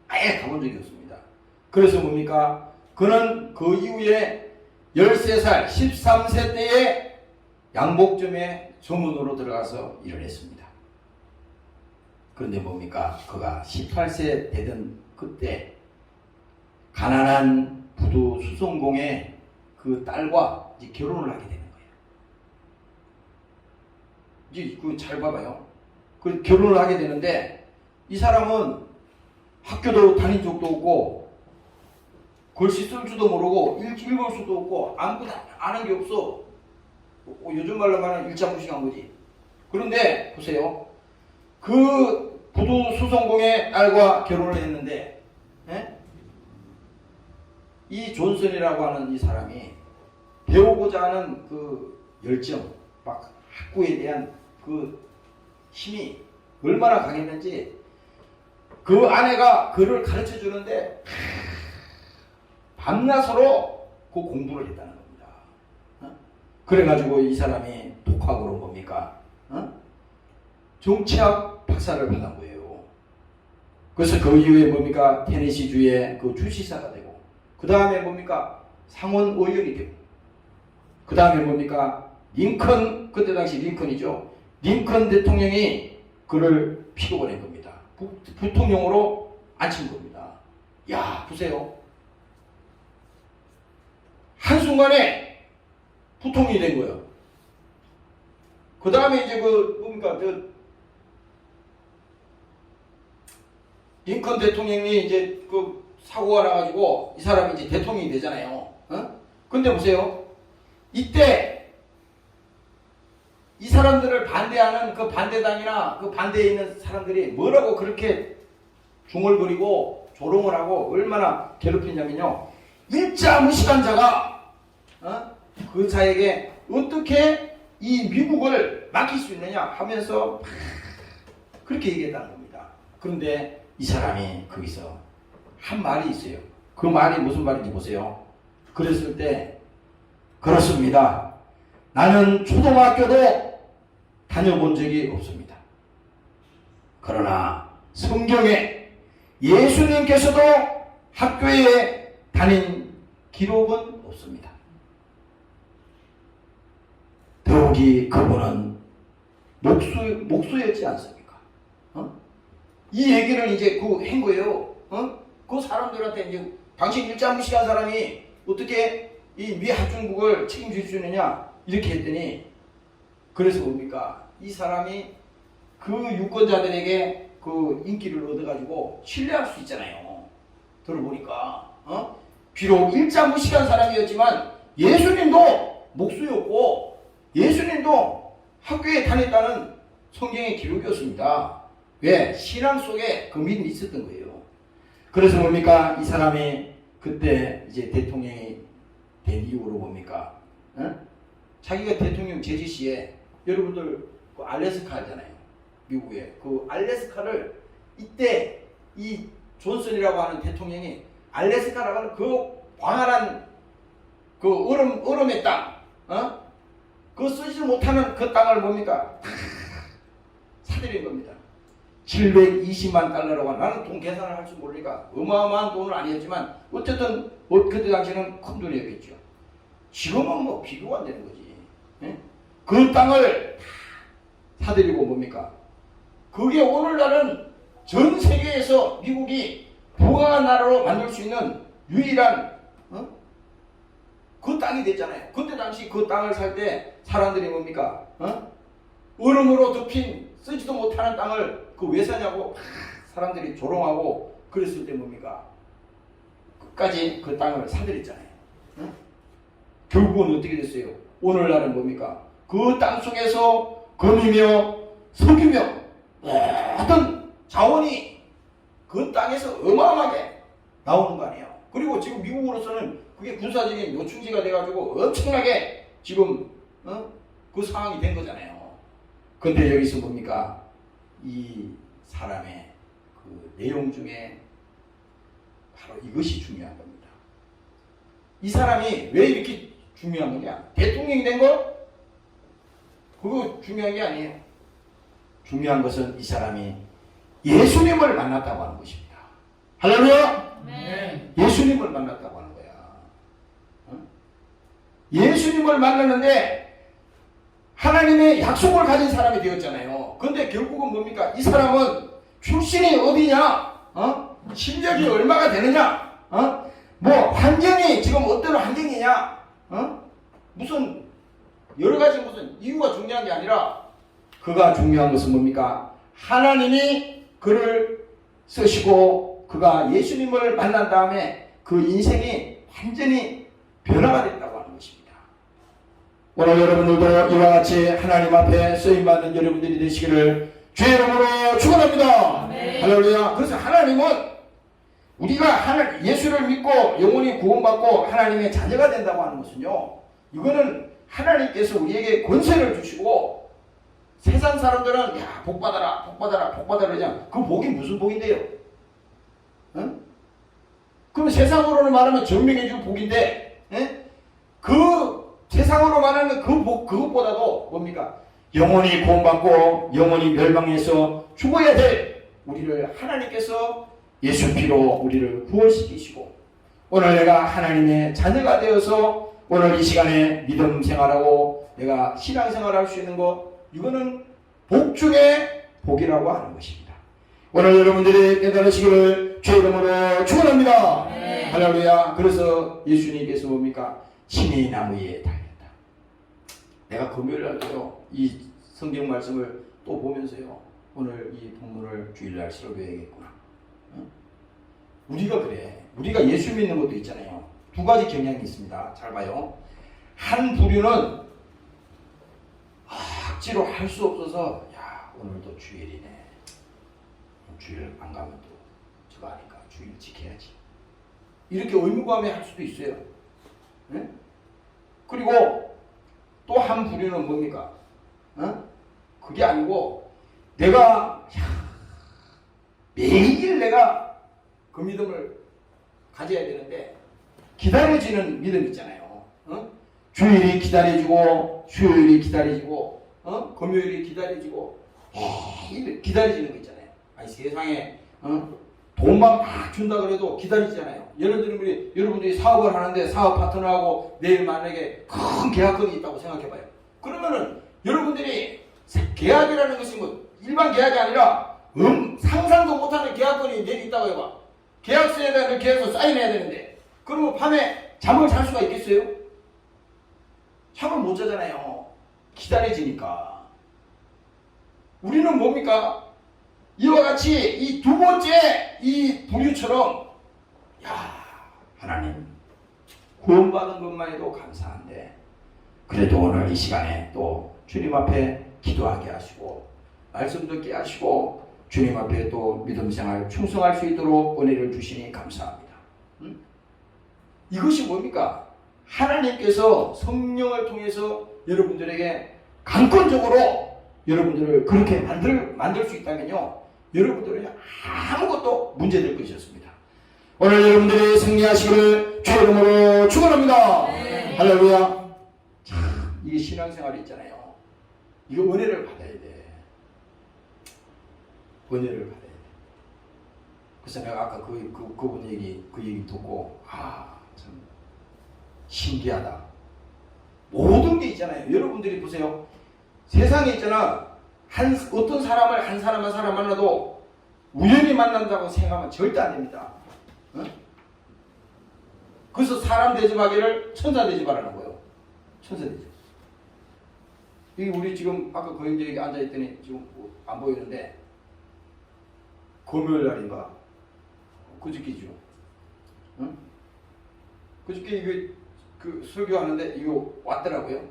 아예 가본 적이 없습니다. 그래서 뭡니까? 그는 그 이후에 13살, 13세 때에 양복점에 조문으로 들어가서 일을 했습니다. 그런데 뭡니까? 그가 18세 되던 그때 가난한 부두 수송공의 그 딸과 이제 결혼을 하게 되는 거예요. 이제 그 잘 봐봐요. 그 결혼을 하게 되는데 이 사람은 학교도 다닌 적도 없고 글씨 쓸 줄도 모르고 읽을 수도 없고 아무것도 아는 게 없어. 요즘 말로 말하면 일자무식한 거지. 그런데 보세요. 그 부두 수송공의 딸과 결혼을 했는데 이 존슨이라고 하는 이 사람이 배우고자 하는 그 열정, 막 학구에 대한 그 힘이 얼마나 강했는지 그 아내가 그를 가르쳐 주는데 밤낮으로 그 공부를 했다는 겁니다. 그래가지고 이 사람이 독학으로 뭡니까? 정치학 박사를 받은 거예요. 그래서 그 이후에 뭡니까? 테네시주의 그 주지사가 되고 그 다음에 뭡니까? 상원 의원이 되고 그 다음에 뭡니까? 링컨, 그때 당시 링컨이죠. 링컨 대통령이 그를 피고보낸 겁니다. 부통령으로 앉힌 겁니다. 야, 보세요. 한순간에 부통령이 된 거예요. 그 다음에 이제 뭡니까? 링컨 대통령이 이제 사고가 나가지고 이 사람이 이제 대통령이 되잖아요. 근데 보세요. 이때 이 사람들을 반대하는 그 반대당이나 그 반대에 있는 사람들이 뭐라고 그렇게 중얼거리고 조롱을 하고 얼마나 괴롭히냐면요. 일자무식한 자가 그 자에게 어떻게 이 미국을 맡길 수 있느냐 하면서 그렇게 얘기했다는 겁니다. 그런데 이 사람이 거기서 한 말이 있어요. 그 말이 무슨 말인지 보세요. 그랬을 때 그렇습니다. 나는 초등학교도 다녀본 적이 없습니다. 그러나 성경에 예수님께서도 학교에 다닌 기록은 없습니다. 더욱이 그분은 목수였지 않습니까? 이 얘기를 이제 한 거예요. 그 사람들한테 이제 당신 일자무식한 사람이 어떻게 이 미하중국을 책임질 수 있느냐 이렇게 했더니 그래서 뭡니까? 이 사람이 그 유권자들에게 그 인기를 얻어가지고 신뢰할 수 있잖아요. 들어보니까 비록 일자무식한 사람이었지만 예수님도 목수였고 예수님도 학교에 다녔다는 성경의 기록이었습니다. 왜? 신앙 속에 그 믿음이 있었던 거예요. 그래서 뭡니까? 이 사람이 그때 이제 대통령이 된 이후로 뭡니까? 자기가 대통령 제지 시에 여러분들 그 알래스카 알잖아요. 미국에 그 알래스카를 이때 이 존슨이라고 하는 대통령이 알래스카라고 하는 그 광활한 그 얼음의 땅, 그 쓰지 못하는 그 땅을 뭡니까? 사들인 겁니다. 720만 달러라고 하는, 나는 돈 계산을 할 줄 모르니까 어마어마한 돈은 아니었지만 어쨌든 그때 당시에는 큰 돈이었겠죠. 지금은 뭐 비교가 안 되는 거지. 그 땅을 사들이고 뭡니까? 그게 오늘날은 전 세계에서 미국이 부강한 나라로 만들 수 있는 유일한 그 땅이 됐잖아요. 그때 당시 그 땅을 살 때 사람들이 뭡니까? 얼음으로 덮인 쓰지도 못하는 땅을 그 왜 사냐고 사람들이 조롱하고 그랬을 때 뭡니까? 끝까지 그 땅을 사들였잖아요. 결국은 어떻게 됐어요? 오늘날은 뭡니까? 그 땅 속에서 금이며 석유며 모든 자원이 그 땅에서 어마어마하게 나오는 거 아니에요. 그리고 지금 미국으로서는 그게 군사적인 요충지가 돼가지고 엄청나게 지금 그 상황이 된 거잖아요. 근데 여기서 뭡니까? 이 사람의 그 내용 중에 바로 이것이 중요한 겁니다. 이 사람이 왜 이렇게 중요한 거냐? 대통령이 된 거? 그거 중요한 게 아니에요. 중요한 것은 이 사람이 예수님을 만났다고 하는 것입니다. 할렐루야! 네. 예수님을 만났다고 하는 거야. 예수님을 만났는데 하나님의 약속을 가진 사람이 되었잖아요. 근데 결국은 뭡니까? 이 사람은 출신이 어디냐? 실력이 얼마가 되느냐? 뭐 환경이 지금 어떤 환경이냐? 무슨 여러 가지 무슨 이유가 중요한 게 아니라 그가 중요한 것은 뭡니까? 하나님이 그를 쓰시고 그가 예수님을 만난 다음에 그 인생이 완전히 변화가 됐다고 하는 것입니다. 오늘 여러분들도 이와 같이 하나님 앞에 쓰임받는 여러분들이 되시기를 주의 이름으로 축원합니다. 할렐루야. 그래서 하나님은 우리가 예수를 믿고 영원히 구원받고 하나님의 자녀가 된다고 하는 것은요, 이거는 하나님께서 우리에게 권세를 주시고 세상 사람들은 야 복받아라 복받아라 복받아라 그러잖아. 그 복이 무슨 복인데요? 그럼 세상으로는 말하면 전명해 줄 복인데 그 세상으로 말하는 그 복, 그것보다도 뭡니까? 영원히 구원받고 영원히 멸망해서 죽어야 될 우리를 하나님께서 예수 피로 우리를 구원시키시고 오늘 내가 하나님의 자녀가 되어서 오늘 이 시간에 믿음 생활하고 내가 신앙 생활할 수 있는 것, 이거는 복 중에 복이라고 하는 것입니다. 오늘 여러분들이 깨달으시기를 주의 이름으로 축원합니다. 할렐루야. 그래서 예수님께서 뭡니까? 신의 나무 위에 달렸다. 내가 금요일 날도요 이 성경 말씀을 또 보면서요 오늘 이 본문을 주일날 설교해야겠구나. 우리가 그래. 우리가 예수 믿는 것도 있잖아요. 두 가지 경향이 있습니다. 잘 봐요. 한 부류는 억지로 할 수 없어서 야 오늘도 주일이네. 주일 안 가면 또 저거 하니까 주일 지켜야지. 이렇게 의무감에 할 수도 있어요. 네? 그리고 또 한 부류는 뭡니까? 그게 아니고 내가 매일 내가 그 믿음을 가져야 되는데 기다려지는 믿음 있잖아요. 주일이 기다려지고 수요일이 기다려지고 금요일이 기다려지고 기다려지는 거 있잖아요. 아니 세상에 돈만 막 준다 그래도 기다리잖아요. 예를 들면 여러분들이 사업을 하는데 사업 파트너하고 내일 만약에 큰 계약건이 있다고 생각해봐요. 그러면은 여러분들이 계약이라는 것이 뭐 일반 계약이 아니라 상상도 못하는 계약건이 내일 있다고 해봐. 계약서에 대한 계약서 사인해야 되는데 그러면 밤에 잠을 잘 수가 있겠어요? 잠을 못 자잖아요. 기다려지니까. 우리는 뭡니까? 이와 같이 이 두 번째 이 부류처럼 하나님 구원받은 것만 해도 감사한데 그래도 오늘 이 시간에 또 주님 앞에 기도하게 하시고 말씀 듣게 하시고 주님 앞에 또 믿음 생활 충성할 수 있도록 은혜를 주시니 감사합니다. 이것이 뭡니까? 하나님께서 성령을 통해서 여러분들에게 강권적으로 여러분들을 그렇게 만들 수 있다면요, 여러분들은 아무것도 문제될 것이 없습니다. 오늘 여러분들이 승리하시기를 주의 이름으로 축원합니다. 네. 할렐루야. 참, 이게 신앙생활이 있잖아요. 이거 은혜를 받아야 돼. 은혜를 받아야 돼. 그래서 내가 아까 그분 얘기 듣고 참 신기하다. 모든 게 있잖아요. 여러분들이 보세요. 세상에 있잖아. 어떤 사람을 한 사람 만나도 우연히 만난다고 생각하면 절대 안 됩니다. 그래서 사람 대접하기를 천사 대접하라는 거예요. 천사 대접. 여기 우리 지금 아까 고영재에게 앉아있더니 지금 안 보이는데 금요일 날인가 그저께죠. 그저께 이거 그 설교하는데 이거 왔더라고요.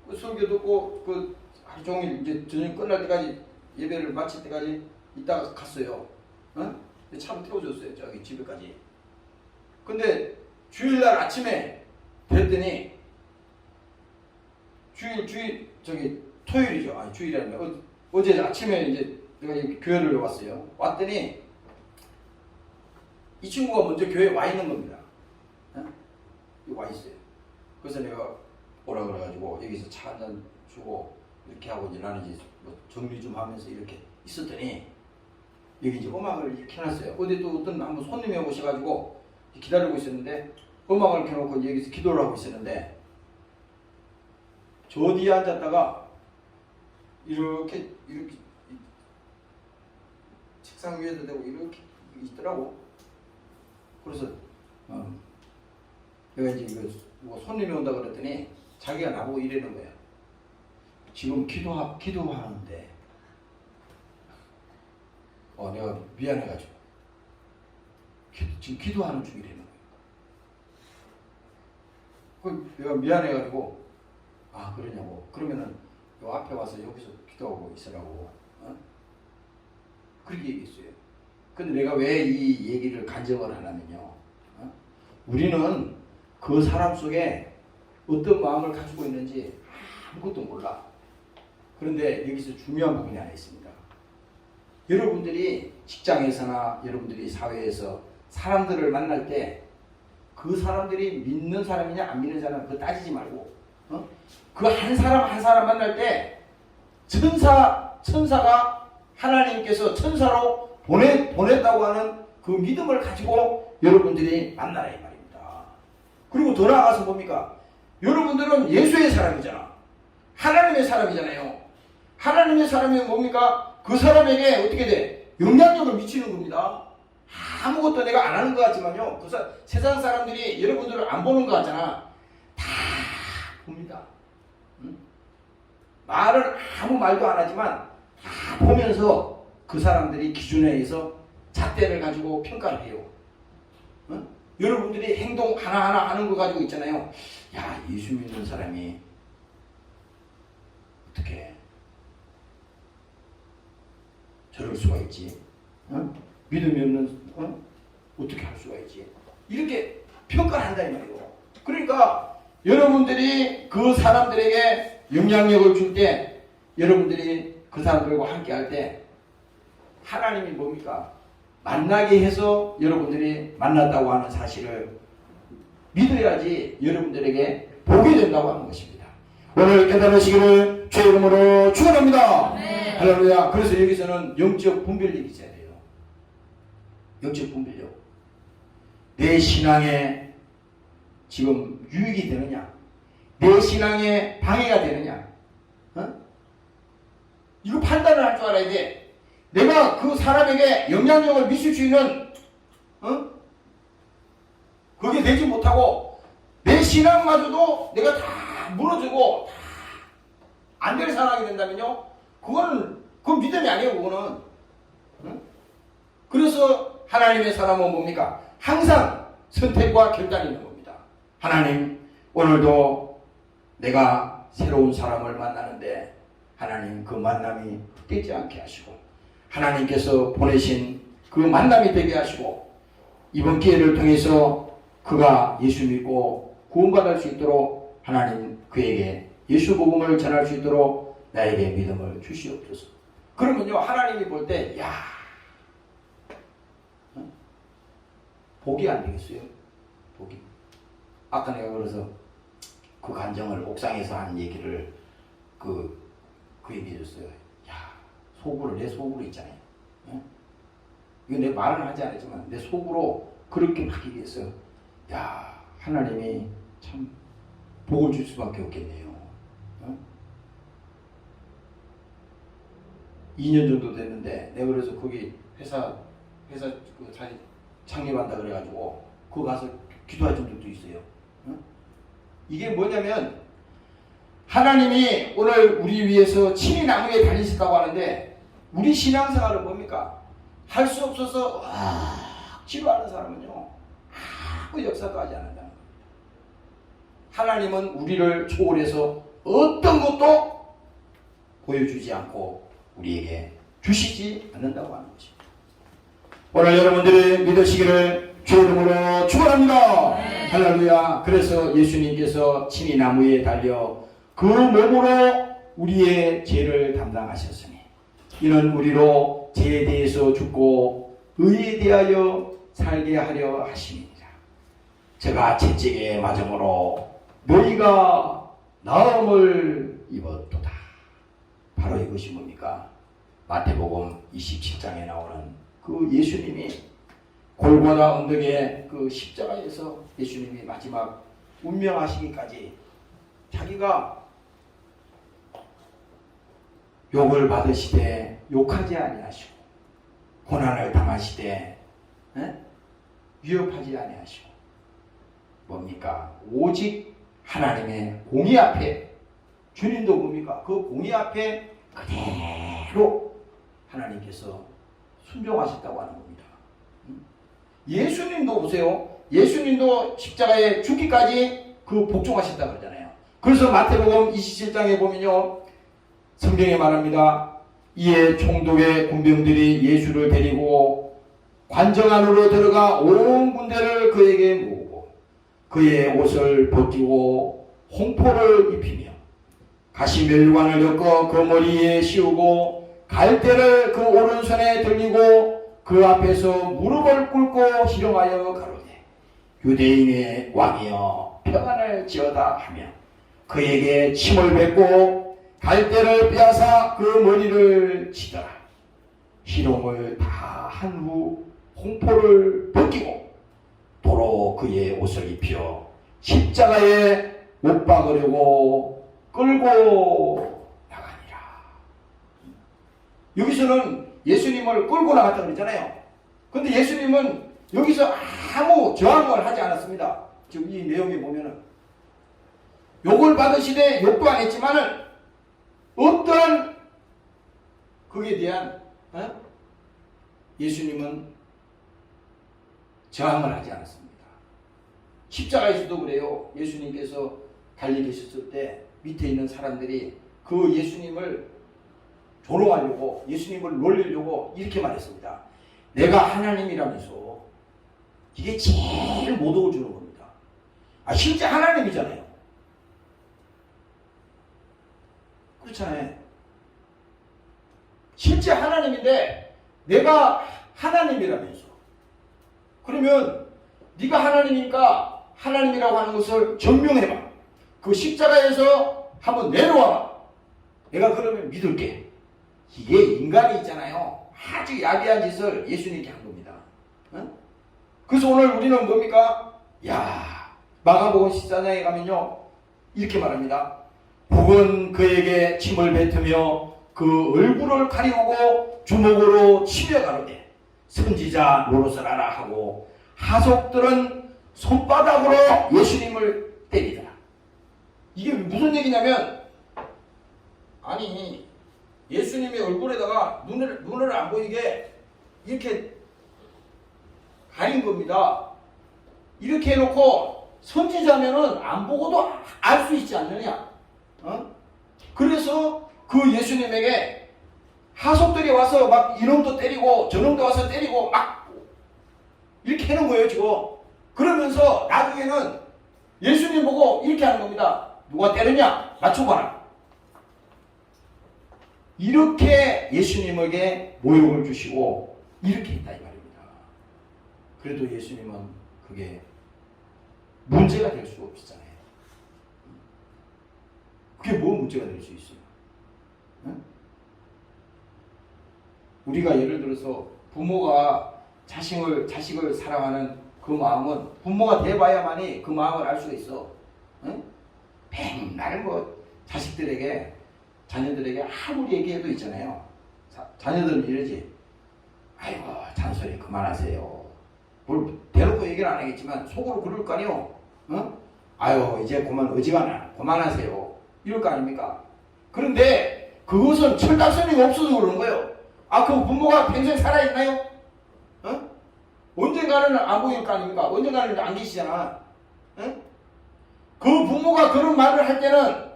그 설교 듣고 그 하루 종일 이제 저녁 끝날 때까지 예배를 마칠 때까지 있다가 갔어요. 차로 태워줬어요. 저기 집에까지. 근데 주일날 아침에 뵀더니 저기 토요일이죠. 아니 주일이 아니라 어제 아침에 이제 내가 교회를 왔어요. 왔더니 이 친구가 먼저 교회에 와 있는 겁니다. 와 있어요. 그래서 내가 오라 그래가지고 여기서 차 한잔 주고 이렇게 하고 이제 나는 이제 뭐 정리 좀 하면서 이렇게 있었더니 여기 이제 음악을 이렇게 켜놨어요. 어디 또 어떤 한번 손님이 오셔가지고 기다리고 있었는데 음악을 켜놓고 여기서 기도를 하고 있었는데 저 뒤에 앉았다가 이렇게 책상 위에도 대고 이렇게 있더라고. 그래서 내가 이제 뭐 손님이 온다 그랬더니 자기가 나보고 이러는 거야. 지금 기도하는데 내가 미안해가지고 지금 기도하는 중이라는 거야. 내가 미안해가지고 그러냐고. 그러면은 요 앞에 와서 여기서 기도하고 있으라고 그렇게 얘기했어요. 근데 내가 왜 이 얘기를 간증을 하냐면요, 우리는 그 사람 속에 어떤 마음을 가지고 있는지 아무것도 몰라. 그런데 여기서 중요한 부분이 하나 있습니다. 여러분들이 직장에서나 여러분들이 사회에서 사람들을 만날 때 그 사람들이 믿는 사람이냐 안 믿는 사람 그거 따지지 말고 그 한 사람 만날 때 천사가 하나님께서 천사로 보냈다고 하는 그 믿음을 가지고 여러분들이 만나라 이 말입니다. 그리고 더 나아가서 뭡니까? 여러분들은 예수의 사람이잖아. 하나님의 사람이잖아요. 하나님의 사람이 뭡니까? 그 사람에게 어떻게 돼? 영향력을 미치는 겁니다. 아무것도 내가 안 하는 것 같지만요, 세상 사람들이 여러분들을 안 보는 것 같잖아. 다 봅니다. 말은 아무 말도 안 하지만 다 보면서 그 사람들이 기준에 의해서 잣대를 가지고 평가를 해요. 여러분들이 행동 하나하나 하는 거 가지고 있잖아요. 야, 예수 믿는 사람이 어떻게 저럴 수가 있지? 믿음이 없는 어떻게 할 수가 있지? 이렇게 평가를 한다 이 말이에요. 그러니까 여러분들이 그 사람들에게 영향력을 줄 때, 여러분들이 그 사람들과 함께 할 때 하나님이 뭡니까? 만나게 해서 여러분들이 만났다고 하는 사실을 믿어야지 여러분들에게 복이 된다고 하는 것입니다. 오늘 깨달으시기를 주의 이름으로 축원합니다. 네. 할렐루야. 그래서 여기서는 영적 분별력이 있어야 돼요. 영적 분별력. 내 신앙에 지금 유익이 되느냐? 내 신앙에 방해가 되느냐? 이거 판단을 할 줄 알아야 돼. 내가 그 사람에게 영향력을 미칠 수 있는 그게 되지 못하고 내 신앙마저도 내가 다 무너지고 다 안 될 상황이 된다면요, 그건 믿음이 아니에요. 그거는. 그래서 하나님의 사람은 뭡니까? 항상 선택과 결단이 있는 겁니다. 하나님, 오늘도 내가 새로운 사람을 만나는데 하나님 그 만남이 헛되지 않게 하시고, 하나님께서 보내신 그 만남이 되게 하시고, 이번 기회를 통해서 그가 예수 믿고 구원받을 수 있도록 하나님 그에게 예수 복음을 전할 수 있도록 나에게 믿음을 주시옵소서. 그러면요, 하나님이 볼 때 야, 복이 안 되겠어요? 복이. 아까 내가 그래서 그 감정을 옥상에서 한 얘기를 그 얘기해줬어요. 야, 속으로, 내 속으로 있잖아요. 이거 내 말은 하지 않았지만 내 속으로 그렇게 막 얘기했어요. 야, 하나님이 참 복을 줄 수밖에 없겠네요. 2년 정도 됐는데 내가 그래서 거기 회사 그 다시 창립한다 그래가지고 그거 가서 기도할 적도 있어요. 이게 뭐냐면 하나님이 오늘 우리 위해서 친히 나무에 달리셨다고 하는데, 우리 신앙생활은 뭡니까? 할 수 없어서 치료하는 사람은요 아무 역사도 하지 않는다는 겁니다. 하나님은 우리를 초월해서 어떤 것도 보여주지 않고 우리에게 주시지 않는다고 하는 것입니다. 오늘 여러분들이 믿으시기를 주의 이름으로 축원합니다. 할렐루야. 그래서 예수님께서 친히 나무에 달려 그 몸으로 우리의 죄를 담당하셨으니 이는 우리로 죄에 대해서 죽고 의에 대하여 살게 하려 하심이니라. 제가 채찍에 맞음으로 너희가 나음을 입었도다. 바로 이것이 뭡니까? 마태복음 27장에 나오는 그 예수님이 골고다 언덕의 그 십자가에서 예수님이 마지막 운명하시기까지 자기가 욕을 받으시되 욕하지 아니하시고, 고난을 당하시되 위협하지 아니하시고, 뭡니까? 오직 하나님의 공의 앞에, 주님도 뭡니까? 그 공의 앞에 그대로 하나님께서 순종하셨다고 하는 겁니다. 예수님도 보세요. 예수님도 십자가에 죽기까지 그 복종하셨다 그러잖아요. 그래서 마태복음 27장에 보면요, 성경에 말합니다. 이에 총독의 군병들이 예수를 데리고 관정 안으로 들어가 온 군대를 그에게 모으고 그의 옷을 벗기고 홍포를 입히며 가시면류관을 엮어 그 머리에 씌우고 갈대를 그 오른손에 들리고 그 앞에서 무릎을 꿇고 희롱하여 가로되 유대인의 왕이여 평안을 지어다 하며 그에게 침을 뱉고 갈대를 빼앗아 그 머리를 치더라. 희롱을 다 한 후 홍포를 벗기고 도로 그의 옷을 입혀 십자가에 못 박으려고 끌고 나가니라. 여기서는 예수님을 끌고 나갔다 그랬잖아요. 근데 예수님은 여기서 아무 저항을 하지 않았습니다. 지금 이 내용에 보면은 욕을 받으시되 욕도 안 했지만은 어떠한 거기에 대한 예수님은 저항을 하지 않았습니다. 십자가에서도 그래요. 예수님께서 달려 계셨을 때 밑에 있는 사람들이 그 예수님을 조롱하려고, 예수님을 놀리려고 이렇게 말했습니다. 내가 하나님이라면서 이게 제일 모독을 주는 겁니다. 실제 하나님이잖아요. 그렇잖아요. 실제 하나님인데 내가 하나님이라면서. 그러면 네가 하나님이니까 하나님이라고 하는 것을 증명해봐. 그 십자가에서 한번 내려와봐. 내가 그러면 믿을게. 이게 인간이 있잖아요. 아주 야비한 짓을 예수님께 한 겁니다. 응? 그래서 오늘 우리는 뭡니까? 마가복음 14장에 가면요 이렇게 말합니다. 북은 그에게 침을 뱉으며 그 얼굴을 가리우고 주먹으로 치며 가로되 선지자 노릇을 하라 하고 하속들은 손바닥으로 예수님을 때리더라. 이게 무슨 얘기냐면 아니 예수님의 얼굴에다가 눈을 안 보이게 이렇게 가린 겁니다. 이렇게 해놓고 선지자면은 안 보고도 알 수 있지 않느냐? 그래서 그 예수님에게 하속들이 와서 막 이놈도 때리고 저놈도 와서 때리고 막 이렇게 하는 거예요 지금. 그러면서 나중에는 예수님 보고 이렇게 하는 겁니다. 누가 때렸냐? 맞춰봐라. 이렇게 예수님에게 모욕을 주시고 이렇게 했다 이 말입니다. 그래도 예수님은 그게 문제가 될 수 없잖아요. 그게 뭐 문제가 될 수 있어요? 응? 우리가 예를 들어서 부모가 자식을 사랑하는 그 마음은 부모가 돼봐야만이 그 마음을 알 수가 있어. 응? 맨날 자식들에게 자녀들에게 아무리 얘기해도 있잖아요. 자녀들은 이러지. 아이고 잔소리 그만하세요. 뭘 대놓고 얘기를 안 하겠지만 속으로 그럴 거 아니요. 아유 이제 그만하세요. 이럴 거 아닙니까? 그런데 그것은 철딱서니가 없어서 그러는 거예요. 그 부모가 평생 살아있나요? 언젠가는 안 보일 거 아닙니까? 언젠가는 안 계시잖아. 그 부모가 그런 말을 할 때는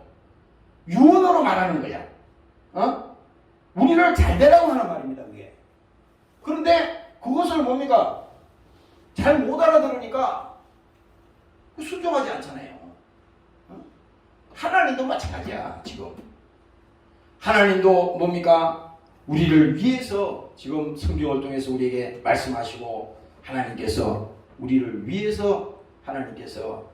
유언으로 말하는 거야. 우리를 잘 되라고 하는 말입니다. 그게. 그런데 그것을 뭡니까? 잘 못 알아들으니까 순종하지 않잖아요. 하나님도 마찬가지야. 지금 하나님도 뭡니까? 우리를 위해서 지금 성경을 통해서 우리에게 말씀하시고 하나님께서 우리를 위해서 하나님께서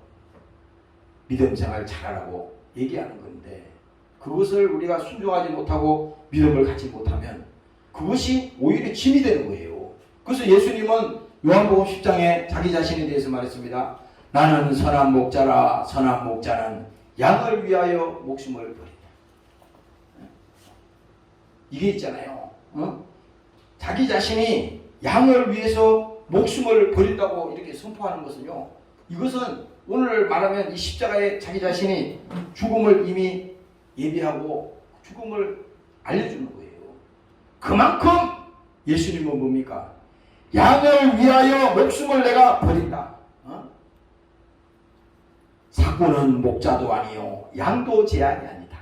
믿음 생활 잘하라고 얘기하는 건데 그것을 우리가 순종하지 못하고 믿음을 갖지 못하면 그것이 오히려 짐이 되는 거예요. 그래서 예수님은 요한복음 10장에 자기 자신에 대해서 말했습니다. 나는 선한 목자라. 선한 목자는 양을 위하여 목숨을 버린다. 이게 있잖아요. 자기 자신이 양을 위해서 목숨을 버린다고 이렇게 선포하는 것은요. 이것은 오늘 말하면 이 십자가에 자기 자신이 죽음을 이미 예비하고 죽음을 알려주는 거예요. 그만큼 예수님은 뭡니까? 양을 위하여 목숨을 내가 버린다. 사고는 목자도 아니요 양도 제한이 아니다.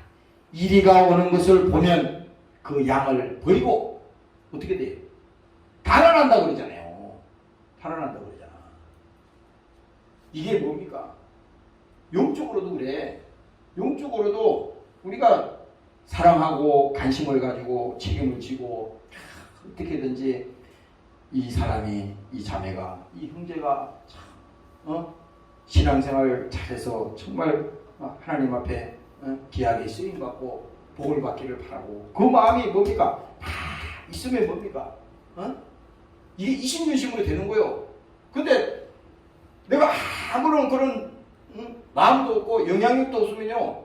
이리가 오는 것을 보면 그 양을 버리고 어떻게 돼요? 달아난다 그러잖아요. 달아난다 그러잖아. 이게 뭡니까? 영적으로도 그래. 영적으로도 우리가 사랑하고 관심을 가지고 책임을 지고 어떻게든지 이 사람이, 이 자매가, 이 형제가 신앙생활 잘해서 정말 하나님 앞에 귀하게 쓰임받고 복을 받기를 바라고 그 마음이 뭡니까? 다 있으면 뭡니까? 이게 이심전심으로 되는 거예요. 근데 내가 아무런 그런 마음도 없고 영향력도 없으면요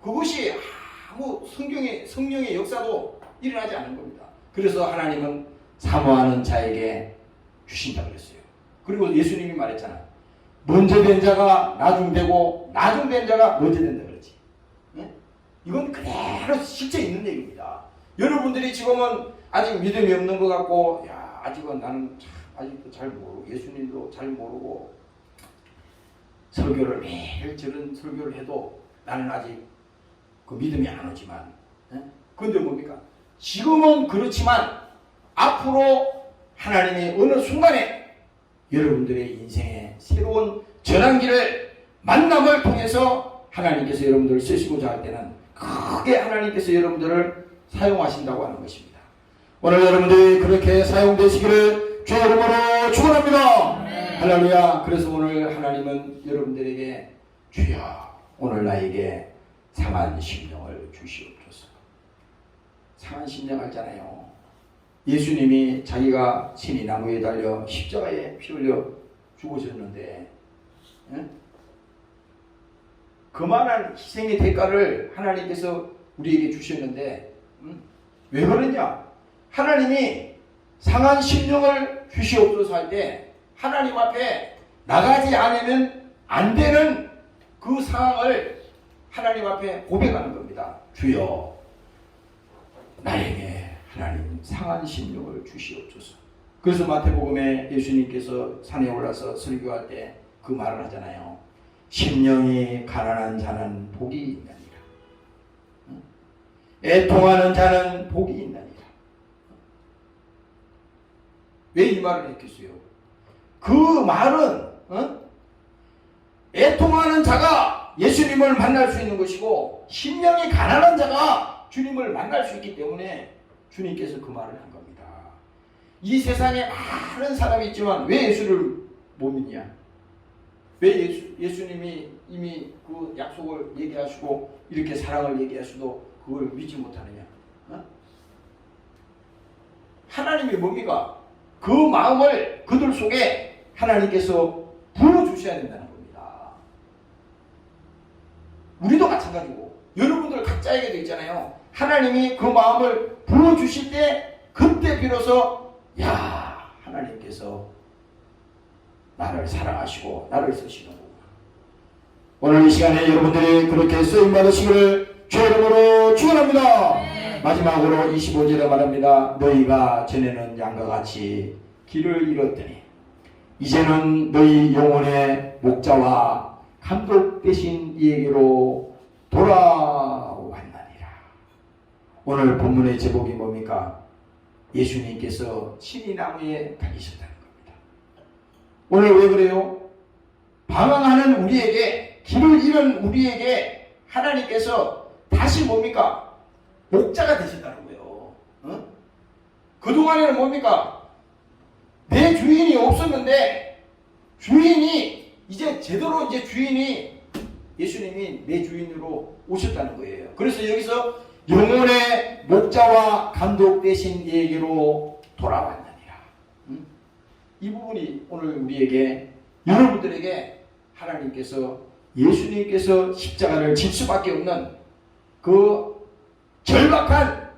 그것이 아무 성령의 역사도 일어나지 않는 겁니다. 그래서 하나님은 사모하는 자에게 주신다 그랬어요. 그리고 예수님이 말했잖아. 먼저 된 자가 나중되고 나중된 자가 먼저 된다 그랬지. 이건 그대로 실제 있는 얘기입니다. 여러분들이 지금은 아직 믿음이 없는 것 같고 아직은 나는 아직도 잘 모르고 예수님도 잘 모르고 설교를 매일 저런 설교를 해도 나는 아직 그 믿음이 안 오지만 그런데 뭡니까? 지금은 그렇지만 앞으로 하나님이 어느 순간에 여러분들의 인생의 새로운 전환기를 만남을 통해서 하나님께서 여러분들을 쓰시고자 할 때는 크게 하나님께서 여러분들을 사용하신다고 하는 것입니다. 오늘 여러분들이 그렇게 사용되시기를 주의 이름으로 축원합니다. 할렐루야. 그래서 오늘 하나님은 여러분들에게 주여 오늘 나에게 상한 심령을 주시옵소서. 상한 심령 알잖아요. 예수님이 자기가 친히 나무에 달려 십자가에 피 흘려 죽으셨는데 그만한 희생의 대가를 하나님께서 우리에게 주셨는데 왜 그러냐? 하나님이 상한 심령을 주시옵소서 할 때 하나님 앞에 나가지 않으면 안 되는 그 상황을 하나님 앞에 고백하는 겁니다. 주여 나에게 하나님 상한 심령을 주시옵소서. 그래서 마태복음에 예수님께서 산에 올라서 설교할 때 그 말을 하잖아요. 심령이 가난한 자는 복이 있나니라. 애통하는 자는 복이 있나니라. 왜 이 말을 했겠어요? 그 말은 애통하는 자가 예수님을 만날 수 있는 것이고 심령이 가난한 자가 주님을 만날 수 있기 때문에 주님께서 그 말을 한 겁니다. 이 세상에 많은 사람이 있지만 왜 예수를 못 믿냐? 왜 예수님이 이미 그 약속을 얘기하시고 이렇게 사랑을 얘기하셔도 그걸 믿지 못하느냐? 하나님이 뭡니까? 그 마음을 그들 속에 하나님께서 부어주셔야 된다는 겁니다. 우리도 마찬가지고 여러분들 각자에게도 있잖아요. 하나님이 그 마음을 부어주실 때 그때 비로소 야 하나님께서 나를 사랑하시고 나를 쓰시는구나. 오늘 이 시간에 여러분들이 그렇게 쓰임받으시기를 주의 이름으로 축원합니다. 마지막으로 25절에 말합니다. 너희가 전에는 양과 같이 길을 잃었더니 이제는 너희 영혼의 목자와 감독 되신 이에게로 돌아왔나니라. 오늘 본문의 제목이 뭡니까? 예수님께서 친히 나무에 달리셨다는 겁니다. 오늘 왜 그래요? 방황하는 우리에게, 길을 잃은 우리에게 하나님께서 다시 뭡니까? 목자가 되셨다는 거예요. 그동안에는 뭡니까? 내 주인이 없었는데 주인이 이제 제대로 이제 주인이 예수님이 내 주인으로 오셨다는 거예요. 그래서 여기서 영혼의 목자와 감독 되신 이에게로 돌아왔느니라. 이 부분이 오늘 우리에게 여러분들에게 하나님께서 예수님께서 십자가를 질 수밖에 없는 그 절박한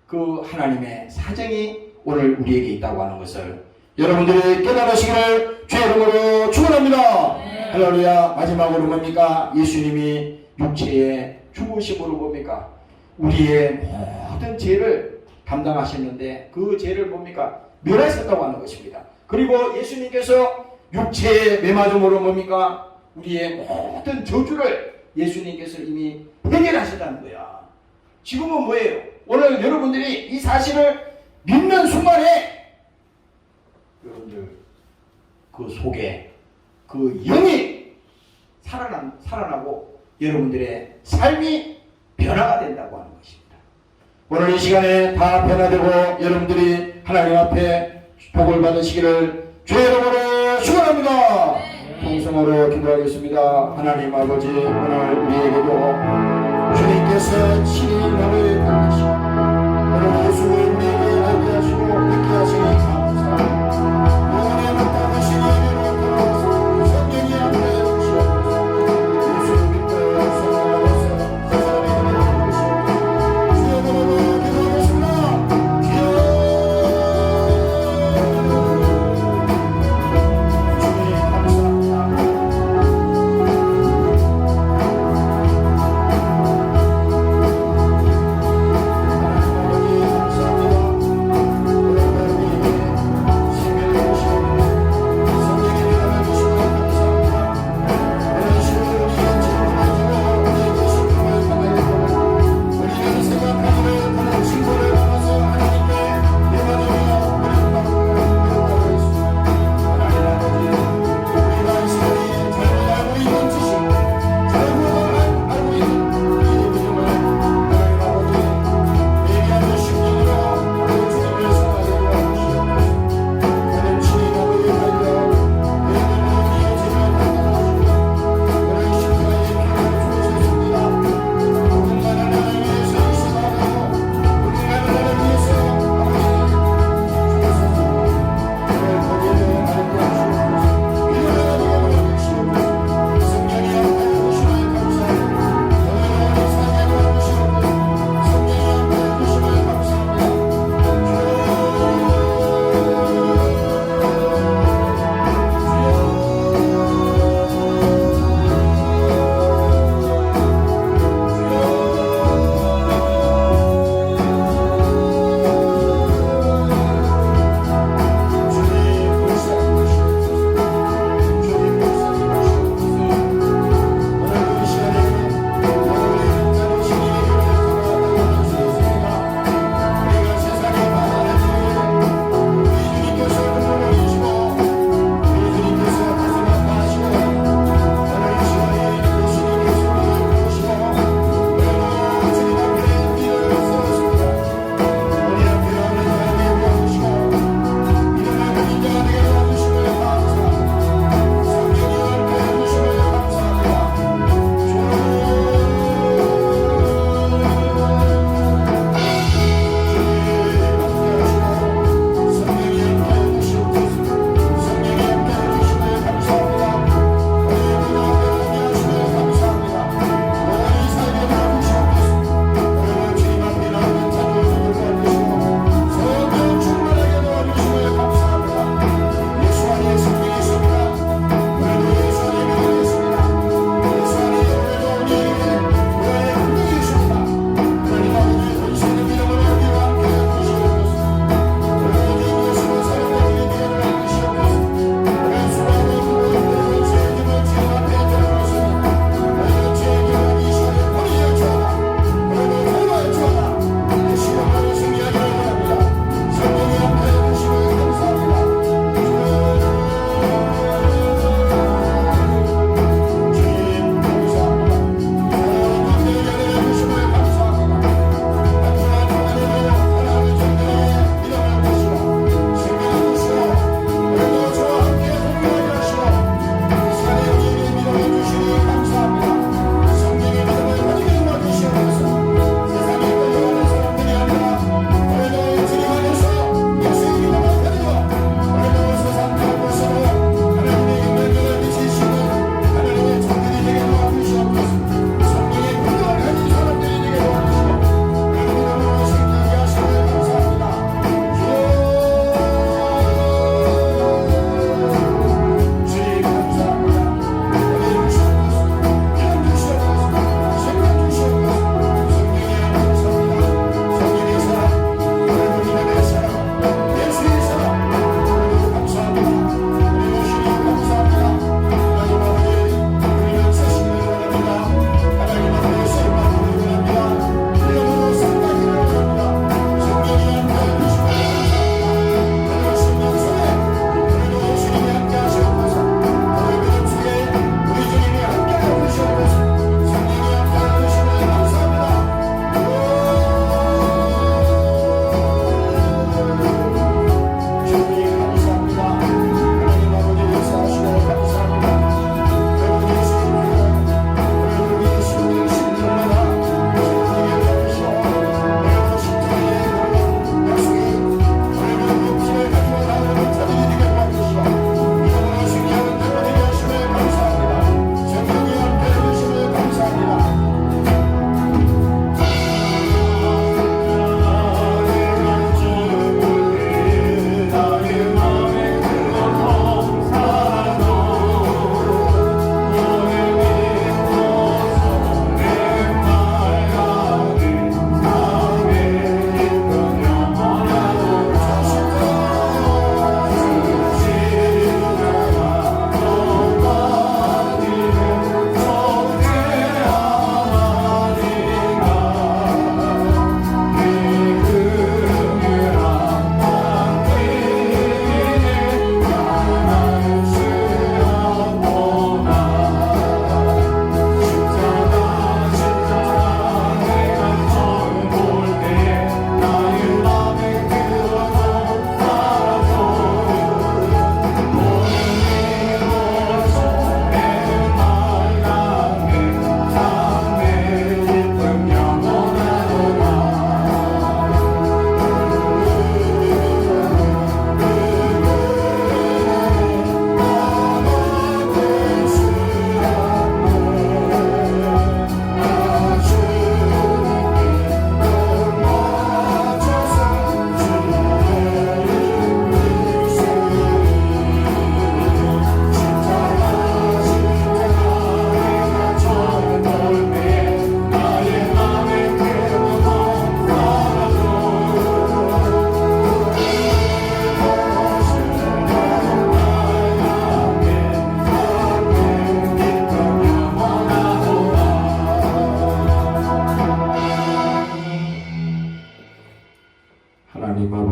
그 하나님의 사정이 오늘 우리에게 있다고 하는 것을 여러분들이 깨달으시기를 주의 이름으로 축원합니다. 할렐루야. 마지막으로 뭡니까? 예수님이 육체의 죽으심으로 뭡니까? 우리의 모든 죄를 담당하셨는데 그 죄를 뭡니까? 멸하셨다고 하는 것입니다. 그리고 예수님께서 육체의 매맞음으로 뭡니까? 우리의 모든 저주를 예수님께서 이미 해결하셨다는 거야. 지금은 뭐예요? 오늘 여러분들이 이 사실을 믿는 순간에 여러분들 그 속에 그 영이 살아나고 여러분들의 삶이 변화가 된다고 하는 것입니다. 오늘 이 시간에 다 변화되고 여러분들이 하나님 앞에 복을 받으시기를 주의 이름으로 축원합니다. 통성으로 기도하겠습니다. 하나님 아버지, 오늘 우리에게도 주님께서 친히 나무에 달리시고 오늘 예수를 우리에게 알게 하시고 믿게 하시니 감사합니다. 영원의 목자 되신 이에게로 돌아와서 성령이 함께해 주시옵소서. 예수를 믿고 성령하셔서 세상에 은혜를 주시옵소서. 주의 이름으로 기도하겠습니다. 주님 감사합니다. 하나님 아버지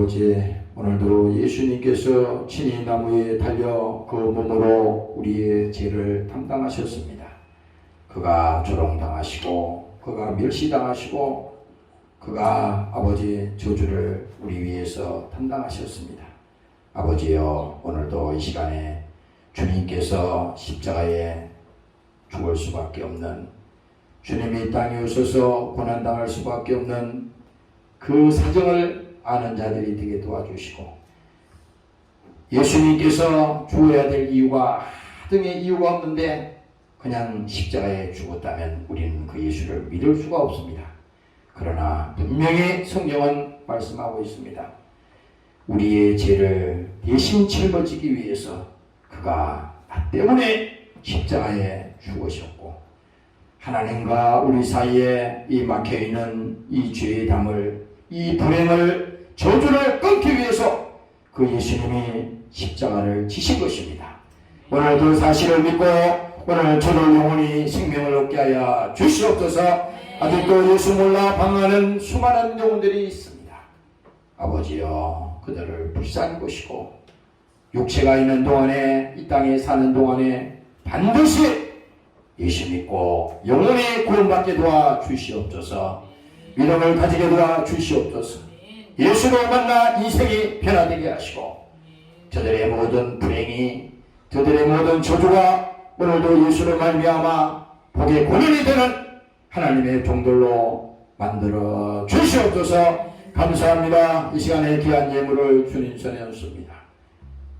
아버지, 오늘도 예수님께서 친히 나무에 달려 그 몸으로 우리의 죄를 담당하셨습니다. 그가 조롱당하시고 그가 멸시당하시고 그가 아버지 저주를 우리 위해서 담당하셨습니다. 아버지여, 오늘도 이 시간에 주님께서 십자가에 죽을 수밖에 없는, 주님이 땅에 오셔서 고난당할 수밖에 없는 그 사정을 아는 자들이 되게 도와주시고, 예수님께서 죽어야 될 이유가 하등의 이유가 없는데 그냥 십자가에 죽었다면 우리는 그 예수를 믿을 수가 없습니다. 그러나 분명히 성경은 말씀하고 있습니다. 우리의 죄를 대신 짊어지기 위해서 그가 나 때문에 십자가에 죽으셨고, 하나님과 우리 사이에 이 막혀있는 이 죄의 담을, 이 불행을, 저주를 끊기 위해서 그 예수님이 십자가를 지신 것입니다. 오늘 그 사실을 믿고 오늘 저를 영원히 생명을 얻게 하여 주시옵소서. 아직도 예수 몰라 방황하는 수많은 영혼들이 있습니다. 아버지여, 그들을 불쌍히 보시고 육체가 있는 동안에, 이 땅에 사는 동안에 반드시 예수 믿고 영원히 구원받게 도와 주시옵소서. 믿음을 가지게 도와 주시옵소서. 예수를 만나 인생이 변화되게 하시고 저들의 모든 불행이, 저들의 모든 저주가 오늘도 예수를 말미암아 복의 권원이 되는 하나님의 종들로 만들어 주시옵소서. 감사합니다. 이 시간에 귀한 예물을 주님 손에 얹습니다.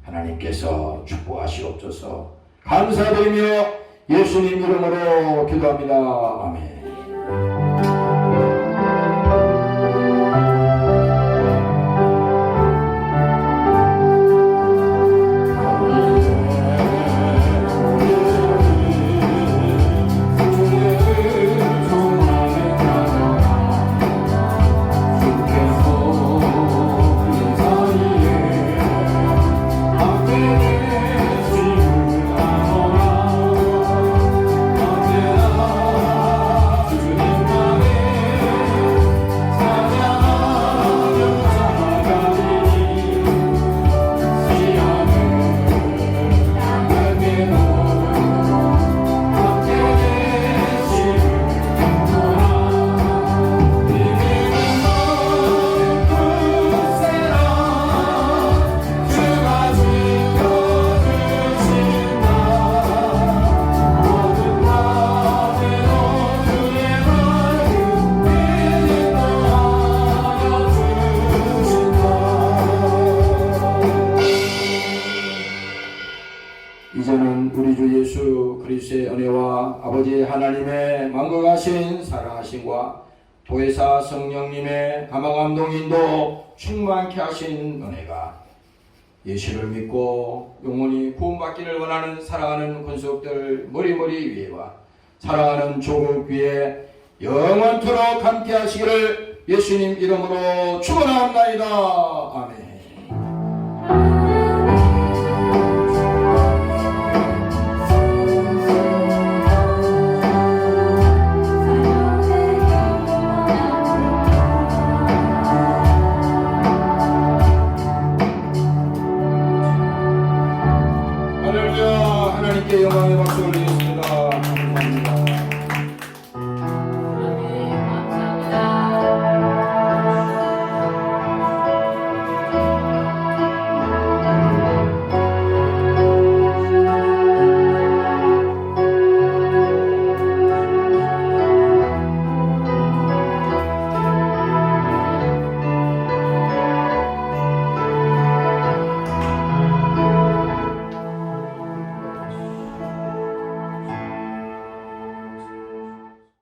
하나님께서 축복하시옵소서. 감사드리며 예수님 이름으로 기도합니다. 아멘. 이제는 우리 주 예수 그리스도의 은혜와 아버지 하나님의 만국하신 사랑하심과 보혜사 성령님의 감화감동 인도 충만케 하신 은혜가 예수를 믿고 영원히 구원받기를 원하는 사랑하는 권속들 머리머리 위에와 사랑하는 조국 위에 영원토록 함께 하시기를 예수님 이름으로 축원합니다. 아멘.